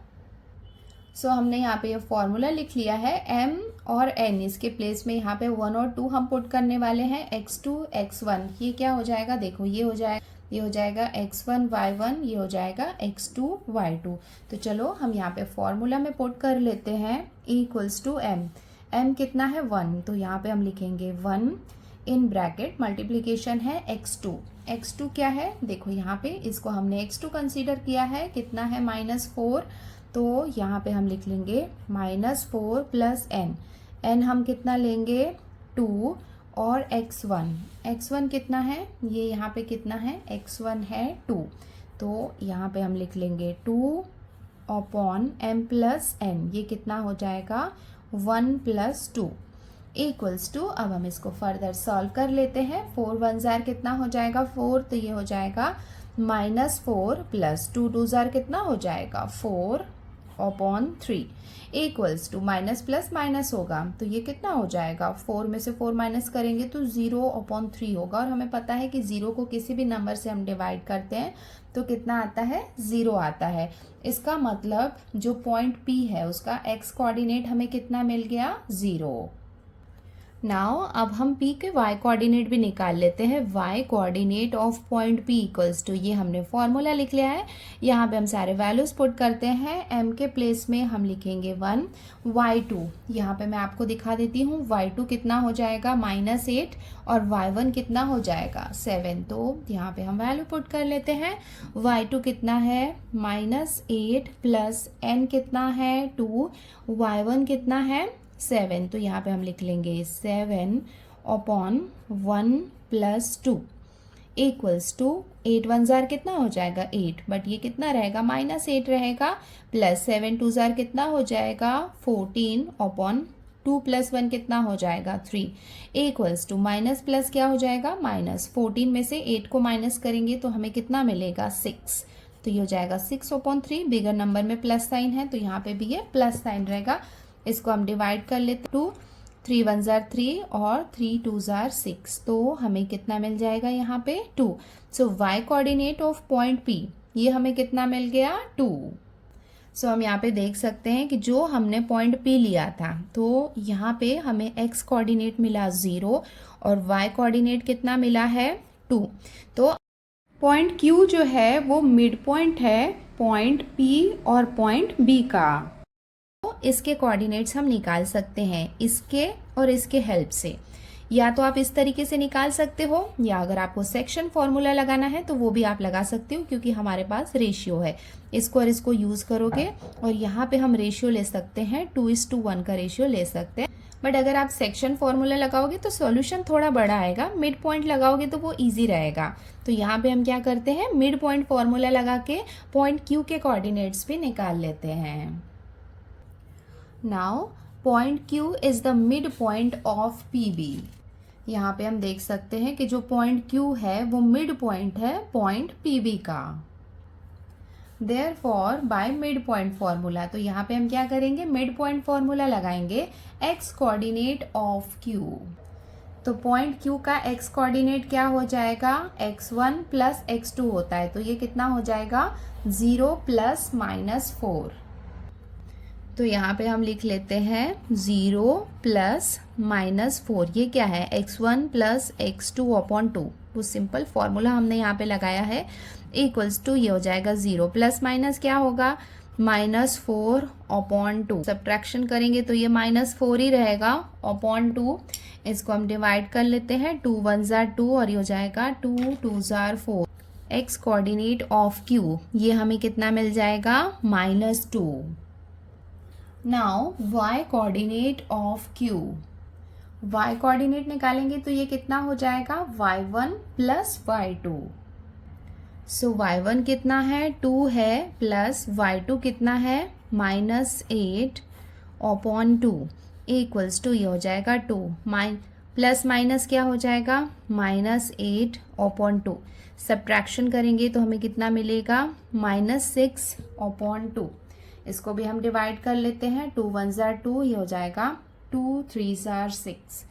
सो हमने यहाँ पे ये फॉर्मूला लिख लिया है m और n, इसके प्लेस में यहाँ पे 1 और 2 हम पुट करने वाले हैं। x2 x1 ये क्या हो जाएगा, देखो ये हो जाएगा x1 y1, ये हो जाएगा x2 y2। तो चलो हम यहाँ पे फॉर्मूला में पुट कर लेते हैं इक्वल्स टू m कितना है 1, तो यहाँ पे हम लिखेंगे 1 इन ब्रैकेट मल्टीप्लीकेशन है x2 क्या है, देखो यहाँ पे इसको हमने x2 कंसीडर किया है, कितना है -4, तो यहाँ पे हम लिख लेंगे -4 प्लस n हम कितना लेंगे 2 और x1 कितना है, ये यहाँ पे कितना है x1 है 2, तो यहाँ पे हम लिख लेंगे 2 अपॉन m प्लस n, ये कितना हो जाएगा 1 प्लस 2 इक्वल्स टू, अब हम इसको फर्दर सॉल्व कर लेते हैं। 4 1 जार कितना हो जाएगा 4, तो ये हो जाएगा -4 प्लस 2 2 जार कितना हो जाएगा 4 upon 3 equals to minus plus minus होगा, तो ये कितना हो जाएगा 4 में से 4 माइनस करेंगे तो 0 अपॉन 3 होगा, और हमें पता है कि 0 को किसी भी नंबर से हम डिवाइड करते हैं तो कितना आता है 0 आता है। इसका मतलब जो पॉइंट P है उसका x कोऑर्डिनेट हमें कितना मिल गया 0। नाउ अब हम P के y कोऑर्डिनेट भी निकाल लेते हैं। y coordinate of point P equals to, ये हमने फॉर्मूला लिख लिया है, यहाँ पे हम सारे वैल्यूज पुट करते हैं। m के प्लेस में हम लिखेंगे 1, y2 यहाँ पे मैं आपको दिखा देती हूँ, y2 कितना हो जाएगा -8 और y1 कितना हो जाएगा 7, तो यहाँ पे हम वैल्यू पुट कर लेते हैं। y2 कितना है -8 प्लस n कितना है 2, y1 कितना है 7, तो यहाँ पे हम लिख लेंगे 7 अपॉन 1 प्लस 2 इक्वल्स टू 8 1 जार कितना हो जाएगा 8, बट ये कितना रहेगा -8 रहेगा, प्लस 7 2 जार कितना हो जाएगा 14 अपॉन 2 प्लस 1 कितना हो जाएगा 3 इक्वल्स टू माइनस प्लस क्या हो जाएगा -14 में से 8 को माइनस करेंगे तो हमें कितना मिलेगा 6, तो ये हो जाएगा 6 अपॉन 3, बिगर नंबर में प्लस साइन है तो यहाँ पे भी ये प्लस साइन रहेगा। इसको हम डिवाइड कर लेते हैं 2 3 1 जार 3 और 3 2 जार 6, तो हमें कितना मिल जाएगा यहाँ पे 2। सो y coordinate of point P ये हमें कितना मिल गया 2। सो हम यहाँ पे देख सकते हैं कि जो हमने पॉइंट P लिया था तो यहाँ पे हमें x कोऑर्डिनेट मिला 0 और y कोऑर्डिनेट कितना मिला है 2। तो पॉइंट Q जो है वो मिड पॉइंट है पॉइंट P और पॉइंट B का, इसके कोऑर्डिनेट्स हम निकाल सकते हैं इसके और इसके हेल्प से। या तो आप इस तरीके से निकाल सकते हो, या अगर आपको सेक्शन फॉर्मूला लगाना है तो वो भी आप लगा सकते हो, क्योंकि हमारे पास रेशियो है, इसको और इसको यूज करोगे और यहाँ पे हम रेशियो ले सकते हैं 2:1 का रेशियो ले सकते हैं। बट अगर आप सेक्शन फॉर्मूला लगाओगे तो सॉल्यूशन थोड़ा बड़ा आएगा, मिड पॉइंट लगाओगे तो वो ईजी रहेगा। तो यहाँ पे हम क्या करते हैं, मिड पॉइंट फॉर्मूला लगा के पॉइंट Q के कोऑर्डिनेट्स भी निकाल लेते हैं। Now point Q is the mid point of PB। यहाँ पे हम देख सकते हैं कि जो पॉइंट Q है वो मिड पॉइंट है पॉइंट PB का। Therefore by mid point formula, तो यहाँ पे हम क्या करेंगे, मिड पॉइंट फॉर्मूला लगाएंगे x कोऑर्डिनेट ऑफ Q। तो पॉइंट Q का x कोऑर्डिनेट क्या हो जाएगा x1 प्लस x2 होता है, तो ये कितना हो जाएगा 0 प्लस -4। तो यहाँ पे हम लिख लेते हैं 0 प्लस -4, ये क्या है x1 प्लस x2 अपॉन 2, वो सिंपल फॉर्मूला हमने यहाँ पे लगाया है इक्वल्स टू, ये हो जाएगा 0 प्लस माइनस क्या होगा -4 अपॉन 2, सब्ट्रैक्शन करेंगे तो ये -4 ही रहेगा अपॉन 2। इसको हम डिवाइड कर लेते हैं, 2 1 जार 2 और ये हो जाएगा 2 2 jar 4। x coordinate of Q ये हमें कितना मिल जाएगा -2। Now y coordinate of Q, y coordinate निकालेंगे तो ये कितना हो जाएगा y1 प्लस y2। सो y1 कितना है 2 है, प्लस y2 कितना है -8 अपॉन 2 इक्वल्स टू, ये हो जाएगा 2 प्लस माइनस क्या हो जाएगा -8 अपॉन 2, सब्ट्रैक्शन करेंगे तो हमें कितना मिलेगा -6 अपॉन 2। इसको भी हम डिवाइड कर लेते हैं, 2 1 जार 2, ये हो जाएगा 2 3 जार 6।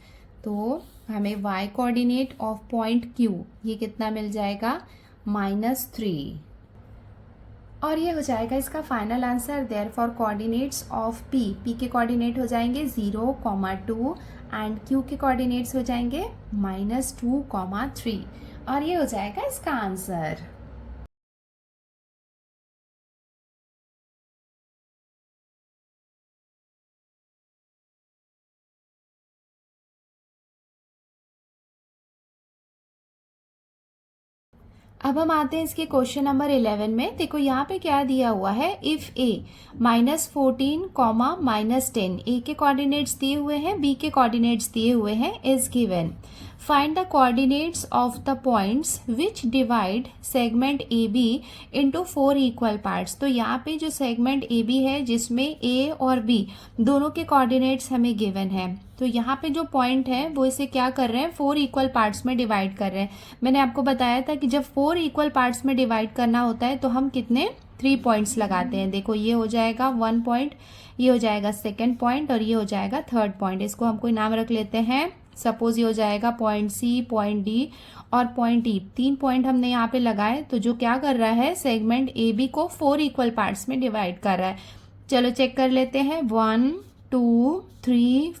तो हमें y coordinate of point Q ये कितना मिल जाएगा -3। और ये हो जाएगा इसका final answer. Therefore coordinates of P के कोऑर्डिनेट हो जाएंगे 0, 2 एंड क्यू के कोऑर्डिनेट्स हो जाएंगे -2, 3 और ये हो जाएगा इसका आंसर। अब हम आते हैं इसके क्वेश्चन नंबर 11 में। देखो यहाँ पे क्या दिया हुआ है, इफ ए -14, -10 ए के कोऑर्डिनेट्स दिए हुए हैं, बी के कोऑर्डिनेट्स दिए हुए हैं, is given. Find the coordinates of the points which divide segment A B into 4 equal parts. तो यहाँ पे जो सेगमेंट ए बी है जिसमें ए और बी दोनों के कोऑर्डिनेट्स हमें गिवन है, तो यहाँ पे जो पॉइंट है वो इसे क्या कर रहे हैं, 4 इक्वल पार्ट्स में डिवाइड कर रहे हैं। मैंने आपको बताया था कि जब 4 इक्वल पार्ट्स में डिवाइड करना होता है तो हम कितने 3 पॉइंट्स लगाते हैं। देखो ये हो जाएगा 1 पॉइंट, ये हो जाएगा सेकेंड पॉइंट और ये हो जाएगा थर्ड पॉइंट। इसको हम कोई नाम रख लेते हैं, सपोज ये हो जाएगा पॉइंट सी, पॉइंट डी और पॉइंट ई। 3 पॉइंट हमने यहाँ पे लगाए, तो जो क्या कर रहा है, सेगमेंट ए बी को 4 इक्वल पार्ट्स में डिवाइड कर रहा है। चलो चेक कर लेते हैं, 1, 2, 3,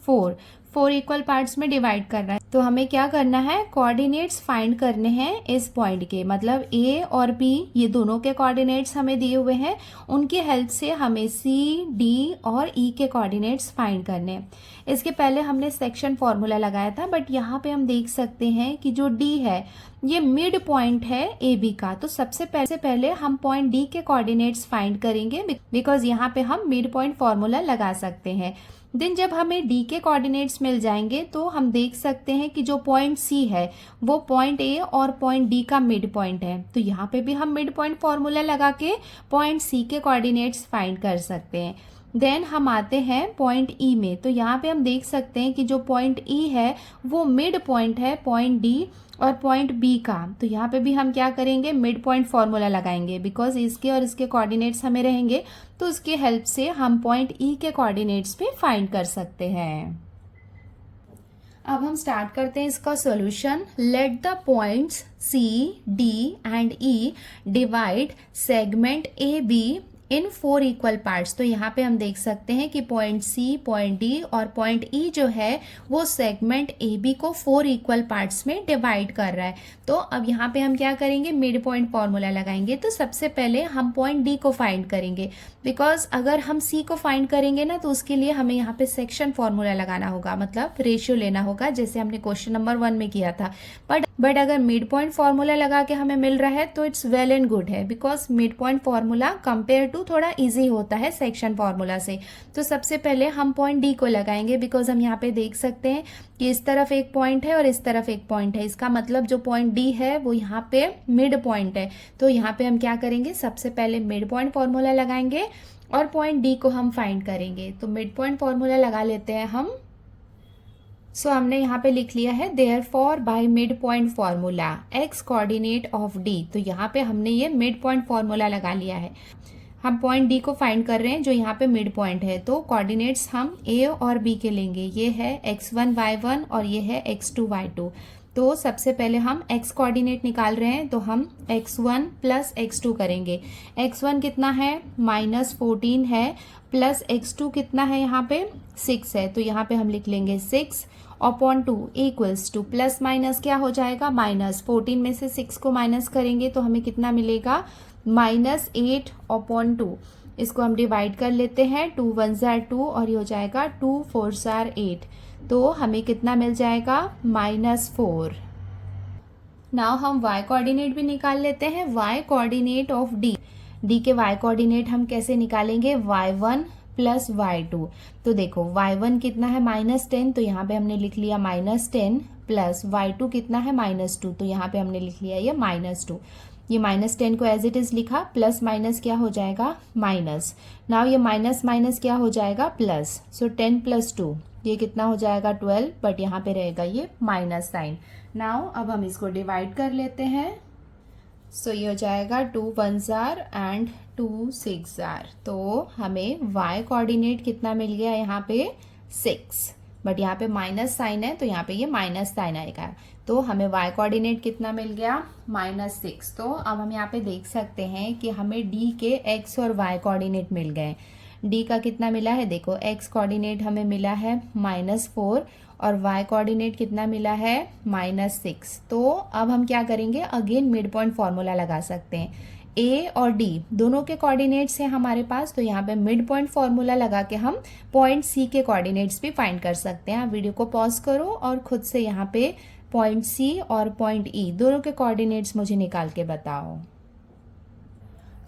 4 इक्वल पार्ट्स में डिवाइड कर रहा है। तो हमें क्या करना है, कोऑर्डिनेट्स फाइंड करने हैं इस पॉइंट के, मतलब ए और बी ये दोनों के कोऑर्डिनेट्स हमें दिए हुए हैं, उनकी हेल्प से हमें सी, डी और ई के कोऑर्डिनेट्स फाइंड करने हैं। इसके पहले हमने सेक्शन फॉर्मूला लगाया था, बट यहाँ पे हम देख सकते हैं कि जो डी है ये मिड पॉइंट है ए बी का, तो सबसे पहले हम पॉइंट डी के कोऑर्डिनेट्स फाइंड करेंगे, बिकॉज यहाँ पे हम मिड पॉइंट फॉर्मूला लगा सकते हैं। देन जब हमें डी के कोऑर्डिनेट्स मिल जाएंगे तो हम देख सकते हैं कि जो पॉइंट सी है वो पॉइंट ए और पॉइंट डी का मिड पॉइंट है, तो यहाँ पे भी हम मिड पॉइंट फॉर्मूला लगा के पॉइंट सी के कोऑर्डिनेट्स फाइंड कर सकते हैं। देन हम आते हैं पॉइंट ई में, तो यहाँ पे हम देख सकते हैं कि जो पॉइंट ई है वो मिड पॉइंट है पॉइंट डी और पॉइंट बी का, तो यहाँ पे भी हम क्या करेंगे, मिड पॉइंट फॉर्मूला लगाएंगे, बिकॉज इसके और इसके कोऑर्डिनेट्स हमें रहेंगे, तो उसके हेल्प से हम पॉइंट ई के कोऑर्डिनेट्स भी फाइंड कर सकते हैं। अब हम स्टार्ट करते हैं इसका solution. Let the points C, D and E divide segment A B in 4 equal parts. तो यहाँ पे हम देख सकते हैं कि पॉइंट सी, पॉइंट डी और पॉइंट ई जो है वो सेगमेंट ए बी को 4 इक्वल पार्ट्स में डिवाइड कर रहा है। तो अब यहाँ पे हम क्या करेंगे, मिड पॉइंट फॉर्मूला लगाएंगे। तो सबसे पहले हम पॉइंट डी को फाइंड करेंगे, बिकॉज अगर हम सी को फाइंड करेंगे ना तो उसके लिए हमें यहाँ पे सेक्शन फॉर्मूला लगाना होगा, मतलब रेशियो लेना होगा, जैसे हमने क्वेश्चन नंबर 1 में किया था। बट अगर मिड पॉइंट फॉर्मूला लगा के हमें मिल रहा है तो इट्स वेल एंड गुड है, because mid point formula compare to थोड़ा इजी होता है सेक्शन फॉर्मूला से। तो सबसे पहले हम पॉइंट डी को लगाएंगे, बिकॉज हम यहाँ पे देख सकते हैं कि इस तरफ एक पॉइंट है और इस तरफ एक पॉइंट है, इसका मतलब जो पॉइंट डी है वो यहाँ पे मिड पॉइंट है। तो यहाँ पे हम क्या करेंगे, सबसे पहले मिड पॉइंट फॉर्मूला लगाएंगे और पॉइंट डी को हम फाइंड करेंगे। तो मिड पॉइंट फॉर्मूला लगा लेते हैं हम। सो हमने यहाँ पे लिख लिया है therefore by mid point formula x coordinate of D. तो यहाँ पे हमने ये मिड पॉइंट फॉर्मूला लगा लिया है। हम पॉइंट डी को फाइंड कर रहे हैं जो यहाँ पे मिड पॉइंट है, तो कोऑर्डिनेट्स हम ए और बी के लेंगे। ये है x1 y1 और ये है x2 y2। तो सबसे पहले हम x कोऑर्डिनेट निकाल रहे हैं, तो हम x1 प्लस x2 करेंगे। x1 कितना है, -14 है, प्लस x2 कितना है, यहाँ पे 6 है, तो यहाँ पे हम लिख लेंगे 6 upon 2 equals two plus minus क्या हो जाएगा, -14 में से 6 को माइनस करेंगे तो हमें कितना मिलेगा, -8 अपॉन 2। इसको हम डिवाइड कर लेते हैं, 2 1 जार 2 और ये हो जाएगा 2 4 जार 8, तो हमें कितना मिल जाएगा, -4। नाउ हम y कोऑर्डिनेट भी निकाल लेते हैं। y coordinate of D, D के y कोऑर्डिनेट हम कैसे निकालेंगे, y1 प्लस y2। तो देखो y1 कितना है, -10, तो यहाँ पे हमने लिख लिया -10, प्लस y2 कितना है, -2, तो यहाँ पे हमने लिख लिया ये -2। ये -10 को एज इट इज लिखा, प्लस माइनस क्या हो जाएगा, माइनस। नाउ ये माइनस माइनस क्या हो जाएगा, प्लस। सो 10 + 2 ये कितना हो जाएगा, 12, बट यहाँ पे रहेगा ये माइनस साइन। नाउ अब हम इसको डिवाइड कर लेते हैं। सो ये हो जाएगा 2 1 जार एंड 2 6 जार। तो हमें y कोऑर्डिनेट कितना मिल गया यहाँ पे, 6। बट यहाँ पे माइनस साइन है तो यहाँ पे ये माइनस साइन आएगा। तो हमें y कोऑर्डिनेट कितना मिल गया, -6। तो अब हम यहाँ पे देख सकते हैं कि हमें d के x और y कोऑर्डिनेट मिल गए। d का कितना मिला है, देखो x कोऑर्डिनेट हमें मिला है -4 और y कोऑर्डिनेट कितना मिला है, -6। तो अब हम क्या करेंगे, अगेन मिड पॉइंट फॉर्मूला लगा सकते हैं। ए और डी दोनों के कोऑर्डिनेट्स हैं हमारे पास, तो यहाँ पे मिड पॉइंट फॉर्मूला लगा के हम पॉइंट सी के कोऑर्डिनेट्स भी फाइंड कर सकते हैं। आप वीडियो को पॉज करो और खुद से यहाँ पे पॉइंट सी और पॉइंट ई दोनों के कोऑर्डिनेट्स मुझे निकाल के बताओ।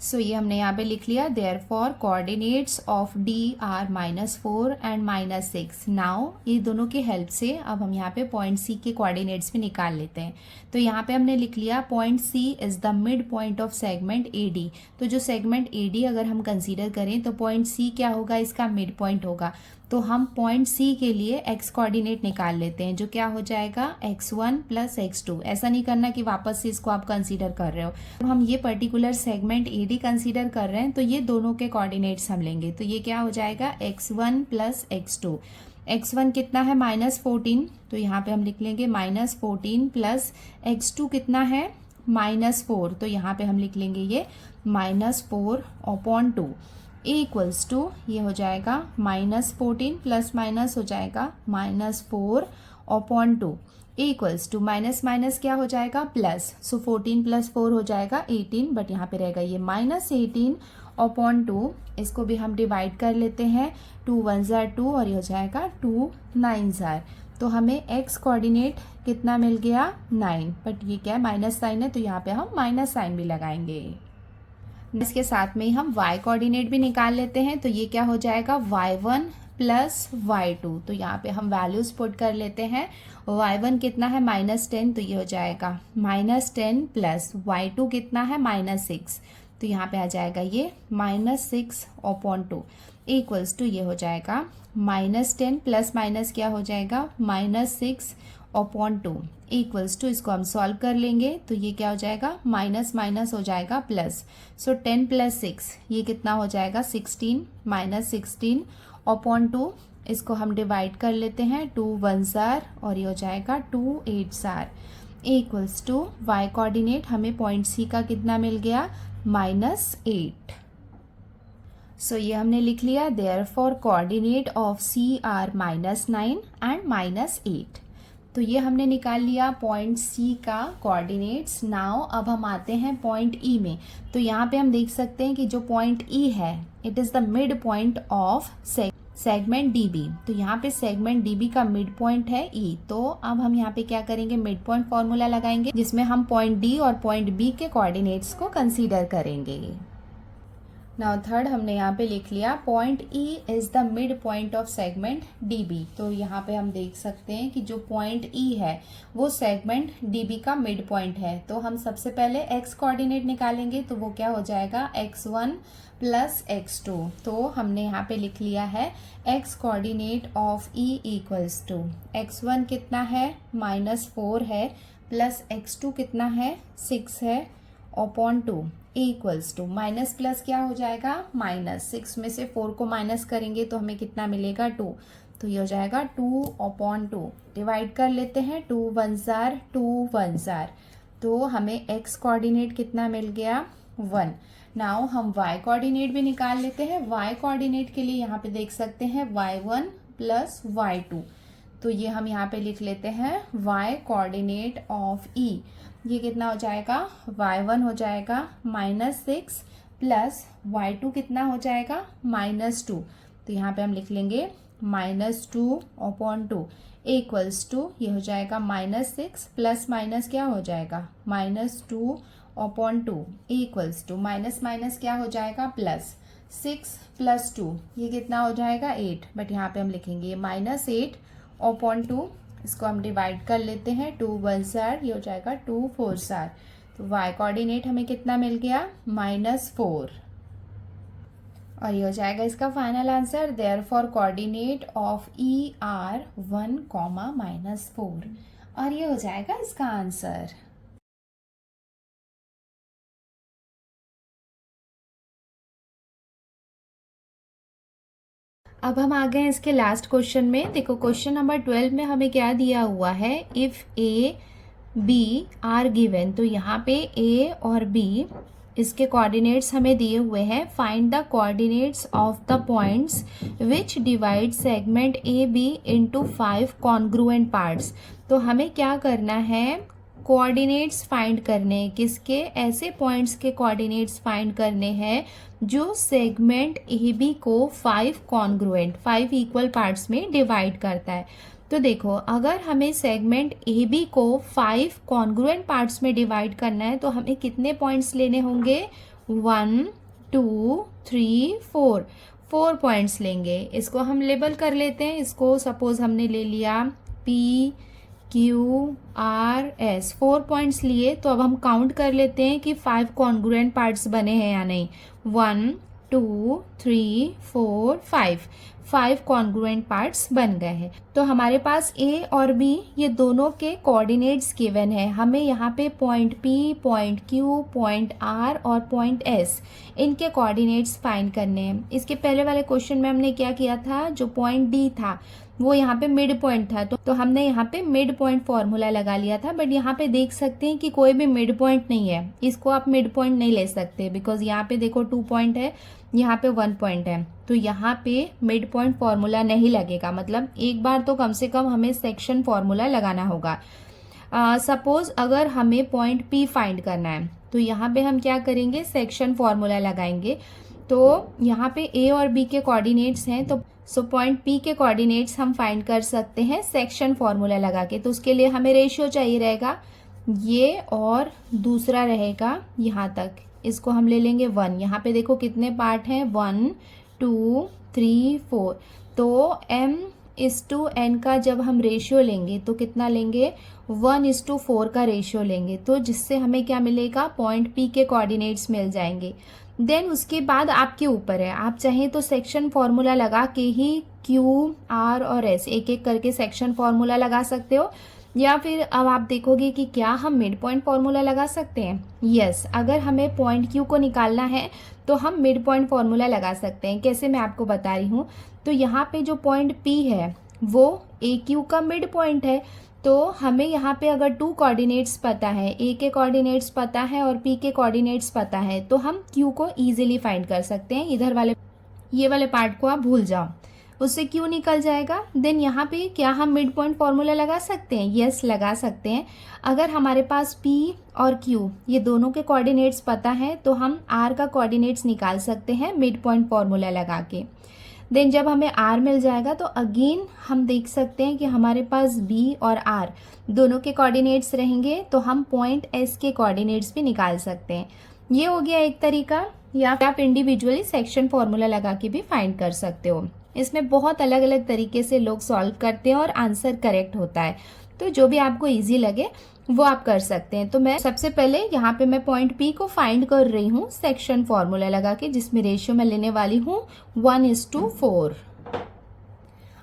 सो ये हमने यहाँ पे लिख लिया, therefore coordinates of D R -4 and -6। Now ये दोनों की हेल्प से अब हम यहाँ पे पॉइंट सी के कोऑर्डिनेट्स भी निकाल लेते हैं। तो यहाँ पे हमने लिख लिया point C is the mid point of segment A D. तो जो सेगमेंट ए डी अगर हम कंसीडर करें तो पॉइंट सी क्या होगा, इसका मिड पॉइंट होगा। तो हम पॉइंट सी के लिए एक्स कोऑर्डिनेट निकाल लेते हैं, जो क्या हो जाएगा x1 + x2। ऐसा नहीं करना कि वापस से इसको आप कंसीडर कर रहे हो। तो हम ये पर्टिकुलर सेगमेंट AD कंसीडर कर रहे हैं तो ये दोनों के कोऑर्डिनेट्स हम लेंगे। तो ये क्या हो जाएगा, x1 + x2। x1 कितना है, -14, तो यहाँ पे हम लिख लेंगे -14 + x2 कितना है, -4, तो यहाँ पे हम लिख लेंगे ये -4/2 इक्वल्स टू, ये हो जाएगा -14 प्लस माइनस हो जाएगा -4/2 इक्वल्स टू माइनस माइनस क्या हो जाएगा, प्लस। सो 14 + 4 हो जाएगा 18, बट यहाँ पे रहेगा ये -18/2। इसको भी हम डिवाइड कर लेते हैं, 2 1 जार 2 और ये हो जाएगा 2 9 जार। तो हमें x कोऑर्डिनेट कितना मिल गया, 9, बट ये क्या है, माइनस साइन है तो यहाँ पे हम माइनस साइन भी लगाएंगे। इसके साथ में ही हम y कोऑर्डिनेट भी निकाल लेते हैं। तो ये क्या हो जाएगा, y1 + y2। तो यहाँ पे हम वैल्यूज पुट कर लेते हैं। y1 कितना है, -10, तो ये हो जाएगा -10 + y2 कितना है, -6, तो यहाँ पे आ जाएगा ये -6/2 इक्वल्स टू, ये हो जाएगा -10 प्लस माइनस क्या हो जाएगा, -6/2 इक्वल्स टू, इसको हम सॉल्व कर लेंगे तो ये क्या हो जाएगा, माइनस माइनस हो जाएगा प्लस। सो 10 + 6 ये कितना हो जाएगा, 16, -16/2। इसको हम डिवाइड कर लेते हैं, 2 1 जार और ये हो जाएगा 2 8 जार इक्वल्स टू, y कोऑर्डिनेट हमें पॉइंट सी का कितना मिल गया, -8। सो ये हमने लिख लिया, therefore coordinate of C are -9 and -8। तो ये हमने निकाल लिया पॉइंट सी का कोऑर्डिनेट्स। नाउ अब हम आते हैं पॉइंट ई में। तो यहाँ पे हम देख सकते हैं कि जो पॉइंट ई है, it is the mid point of segment dB. तो यहाँ पे सेगमेंट डीबी का मिड पॉइंट है ई। तो अब हम यहाँ पे क्या करेंगे, मिड पॉइंट फॉर्मूला लगाएंगे, जिसमें हम पॉइंट डी और पॉइंट बी के कोऑर्डिनेट्स को कंसीडर करेंगे। नाउ थर्ड हमने यहाँ पे लिख लिया, point E is the mid point of segment dB. तो यहाँ पे हम देख सकते हैं कि जो पॉइंट ई है वो सेगमेंट डीबी का मिड पॉइंट है। तो हम सबसे पहले एक्स कोऑर्डिनेट निकालेंगे, तो वो क्या हो जाएगा, x1 + x2। तो हमने यहाँ पे लिख लिया है x coordinate of E equals to, x1 कितना है, -4 है, प्लस x2 कितना है, 6 है, /2 इक्वल्स टू, माइनस प्लस क्या हो जाएगा, -6 में से 4 को माइनस करेंगे तो हमें कितना मिलेगा, 2। तो ये हो जाएगा 2/2। डिवाइड कर लेते हैं, 2 1 जार 2 1 जार। तो हमें x कोऑर्डिनेट कितना मिल गया, 1। नाउ हम y कोऑर्डिनेट भी निकाल लेते हैं। y कोऑर्डिनेट के लिए यहाँ पे देख सकते हैं y1 + y2। तो ये हम यहाँ पे लिख लेते हैं y कोऑर्डिनेट ऑफ e। ये कितना हो जाएगा, y1 हो जाएगा -6 प्लस y2 कितना हो जाएगा, -2। तो यहाँ पे हम लिख लेंगे -2/2 इक्वल्स टू, ये हो जाएगा -6 प्लस माइनस क्या हो जाएगा, -2/2 इक्वल्स टू, माइनस माइनस क्या हो जाएगा, प्लस। 6 + 2 ये कितना हो जाएगा, 8, बट यहाँ पे हम लिखेंगे -8/2। इसको हम डिवाइड कर लेते हैं, 2 1 जार, ये हो जाएगा 2 4 जार। तो y कोऑर्डिनेट हमें कितना मिल गया, -4, और ये हो जाएगा इसका final answer. Therefore coordinate of E R 1, -4, और ये हो जाएगा इसका आंसर। अब हम आ गए हैं इसके लास्ट क्वेश्चन में। देखो क्वेश्चन नंबर 12 में हमें क्या दिया हुआ है, if A B are given. तो यहाँ पे ए और बी इसके कोऑर्डिनेट्स हमें दिए हुए हैं। Find the coordinates of the points which divide segment A B into 5 congruent parts. तो हमें क्या करना है, कोऑर्डिनेट्स फाइंड करने, किसके, ऐसे पॉइंट्स के कोऑर्डिनेट्स फाइंड करने हैं जो सेगमेंट ए बी को 5 कॉन्ग्रुएंट 5 इक्वल पार्ट्स में डिवाइड करता है। तो देखो अगर हमें सेगमेंट ए बी को 5 कॉन्ग्रुएंट पार्ट्स में डिवाइड करना है तो हमें कितने पॉइंट्स लेने होंगे, 1 2 3 4 4 पॉइंट्स लेंगे। इसको हम लेबल कर लेते हैं। इसको सपोज हमने ले लिया P Q R S, 4 points लिए। तो अब हम काउंट कर लेते हैं कि 5 कॉन्ग्रुएंट पार्ट्स बने हैं या नहीं। 1 2 3 4 5 कॉन्ग्रुएंट पार्ट्स बन गए हैं। तो हमारे पास ए और बी ये दोनों के कोऑर्डिनेट्स गिवन है। हमें यहाँ पे point P, point Q, point R और पॉइंट एस, इनके कोऑर्डिनेट्स फाइंड करने हैं। इसके पहले वाले क्वेश्चन में हमने क्या किया था, जो पॉइंट डी था वो यहाँ पे मिड पॉइंट था, तो हमने यहाँ पे मिड पॉइंट फॉर्मूला लगा लिया था। बट यहाँ पे देख सकते हैं कि कोई भी मिड पॉइंट नहीं है, इसको आप मिड पॉइंट नहीं ले सकते, बिकॉज यहाँ पे देखो 2 पॉइंट है, यहाँ पे 1 पॉइंट है, तो यहाँ पे मिड पॉइंट फॉर्मूला नहीं लगेगा। मतलब एक बार तो कम से कम हमें सेक्शन फॉर्मूला लगाना होगा। सपोज अगर हमें पॉइंट पी फाइंड करना है तो यहाँ पे हम क्या करेंगे, सेक्शन फॉर्मूला लगाएंगे। तो यहाँ पे ए और बी के कोऑर्डिनेट्स हैं, तो पॉइंट पी के कोऑर्डिनेट्स हम फाइंड कर सकते हैं सेक्शन फॉर्मूला लगा के। तो उसके लिए हमें रेशियो चाहिए रहेगा ये, और दूसरा रहेगा यहाँ तक, इसको हम ले लेंगे 1। यहाँ पे देखो कितने पार्ट हैं, 1 2 3 4। तो m/n का जब हम रेशियो लेंगे तो कितना लेंगे, 1:4 का रेशियो लेंगे। तो जिससे हमें क्या मिलेगा, पॉइंट पी के कोऑर्डिनेट्स मिल जाएंगे। देन उसके बाद आपके ऊपर है, आप चाहें तो सेक्शन फॉर्मूला लगा के ही क्यू आर और एस एक एक करके सेक्शन फॉर्मूला लगा सकते हो, या फिर अब आप देखोगे कि क्या हम मिड पॉइंट फॉर्मूला लगा सकते हैं। यस, अगर हमें पॉइंट क्यू को निकालना है तो हम मिड पॉइंट फॉर्मूला लगा सकते हैं। कैसे, मैं आपको बता रही हूँ। तो यहाँ पे जो पॉइंट पी है वो ए क्यू का मिड पॉइंट है। तो हमें यहाँ पे अगर 2 कोऑर्डिनेट्स पता है, ए के कोऑर्डिनेट्स पता है और पी के कोऑर्डिनेट्स पता है, तो हम क्यू को इजीली फाइंड कर सकते हैं। इधर वाले ये वाले पार्ट को आप भूल जाओ, उससे क्यू निकल जाएगा। देन यहाँ पे क्या हम मिड पॉइंट फॉर्मूला लगा सकते हैं, यस लगा सकते हैं। अगर हमारे पास पी और क्यू ये दोनों के कोऑर्डिनेट्स पता है तो हम आर का कोऑर्डिनेट्स निकाल सकते हैं मिड पॉइंट फॉर्मूला लगा के। देन जब हमें आर मिल जाएगा तो अगेन हम देख सकते हैं कि हमारे पास बी और आर दोनों के कोऑर्डिनेट्स रहेंगे, तो हम पॉइंट एस के कोऑर्डिनेट्स भी निकाल सकते हैं। ये हो गया एक तरीका, या फिर आप इंडिविजुअली सेक्शन फॉर्मूला लगा के भी फाइंड कर सकते हो। इसमें बहुत अलग अलग तरीके से लोग सॉल्व करते हैं और आंसर करेक्ट होता है। तो जो भी आपको इजी लगे वो आप कर सकते हैं। तो मैं सबसे पहले यहाँ पे मैं पॉइंट पी को फाइंड कर रही हूँ सेक्शन फॉर्मूला लगा के, जिसमें रेशियो मैं लेने वाली हूँ 1:4।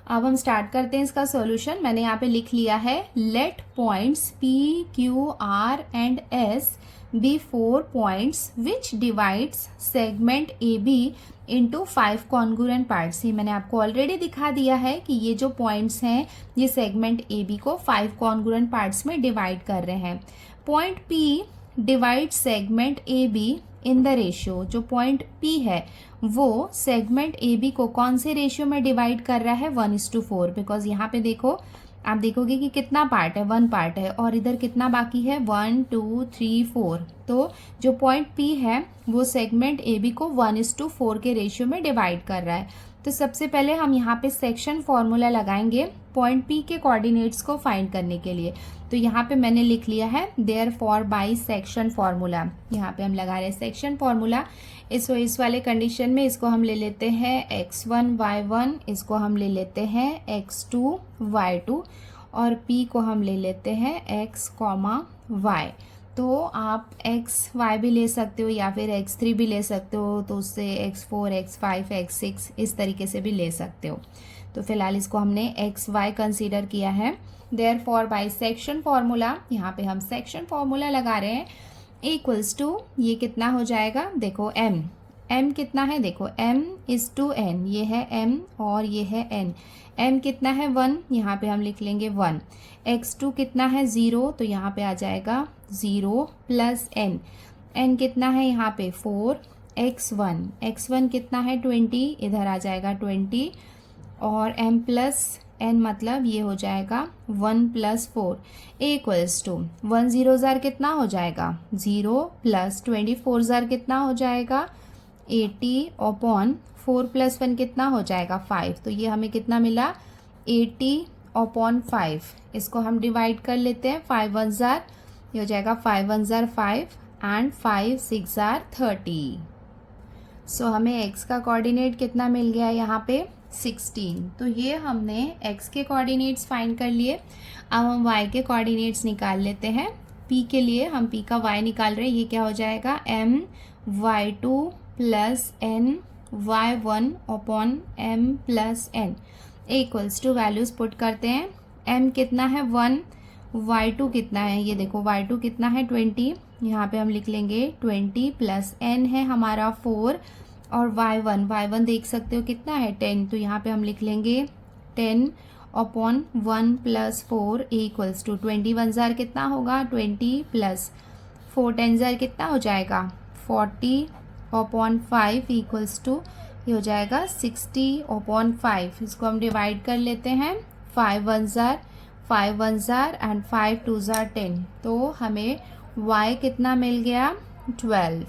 अब हम स्टार्ट करते हैं इसका सॉल्यूशन। मैंने यहाँ पे लिख लिया है, let points P Q R and S be 4 points which divides segment A B into 5 congruent parts. ये मैंने आपको ऑलरेडी दिखा दिया है कि ये जो पॉइंट्स हैं ये सेगमेंट ए बी को 5 कॉन्ग्रुएंट पार्ट्स में डिवाइड कर रहे हैं। Point P divide segment A B in the ratio. जो पॉइंट पी है वो सेगमेंट ए बी को कौन से रेशियो में डिवाइड कर रहा है, 1:4। बिकॉज यहाँ पे देखो, आप देखोगे कि कितना पार्ट है, 1 पार्ट है, और इधर कितना बाकी है, 1 2 3 4। तो जो पॉइंट पी है वो सेगमेंट ए बी को 1:4 के रेशियो में डिवाइड कर रहा है। तो सबसे पहले हम यहाँ पे सेक्शन फॉर्मूला लगाएंगे पॉइंट पी के कोऑर्डिनेट्स को फाइंड करने के लिए। तो यहाँ पे मैंने लिख लिया है देयरफॉर बाय सेक्शन फॉर्मूला। यहाँ पे हम लगा रहे हैं सेक्शन फॉर्मूला। इस वाले कंडीशन में इसको हम ले लेते हैं x1 y1, इसको हम ले लेते हैं x2 y2, और p को हम ले लेते हैं x, y। तो आप x y भी ले सकते हो या फिर x3 भी ले सकते हो, तो उससे x4 x5 x6 इस तरीके से भी ले सकते हो। तो फिलहाल इसको हमने x y कंसीडर किया है। देयरफॉर बाय सेक्शन फॉर्मूला, यहाँ पे हम सेक्शन फॉर्मूला लगा रहे हैं, इक्वल्स टू ये कितना हो जाएगा, देखो m m कितना है, देखो m इज टू n, ये है m और ये है n। m कितना है 1, यहाँ पे हम लिख लेंगे 1। x2 कितना है 0, तो यहाँ पे आ जाएगा 0 प्लस n। n कितना है यहाँ पे 4। x1 कितना है 20, इधर आ जाएगा 20 और m प्लस n मतलब ये हो जाएगा 1 प्लस 4 इक्वल्स टू 1 0 ज़ार कितना हो जाएगा 0 प्लस 24 ज़ार कितना हो जाएगा 80 अपॉन 4 प्लस 1 कितना हो जाएगा 5। तो ये हमें कितना मिला 80 अपॉन 5। इसको हम डिवाइड कर लेते हैं, 5 1 ज़ार, ये हो जाएगा 5 1 ज़ार 5 एंड 5 6 ज़ार 30। सो हमें x का कोऑर्डिनेट कितना मिल गया यहाँ पे 16। तो ये हमने x के कोऑर्डिनेट्स फाइंड कर लिए। अब हम y के कोऑर्डिनेट्स निकाल लेते हैं। p के लिए हम p का y निकाल रहे हैं, ये क्या हो जाएगा m y2 plus n y1 upon m plus n equals to values put करते हैं। m कितना है 1, y2 कितना है, ये देखो y2 कितना है 20, यहाँ पे हम लिख लेंगे 20 प्लस n है हमारा 4 और y1 देख सकते हो कितना है 10, तो यहाँ पे हम लिख लेंगे 10 अपॉन 1 प्लस 4 इक्वल्स टू 21 ज़ार कितना होगा 20 प्लस 4 10 ज़ार कितना हो जाएगा 40 अपॉन 5 इक्वल्स टू ये हो जाएगा 60 अपॉन 5। इसको हम डिवाइड कर लेते हैं, 5 1 ज़ार एंड 5 2 ज़ार 10। तो हमें y कितना मिल गया 12।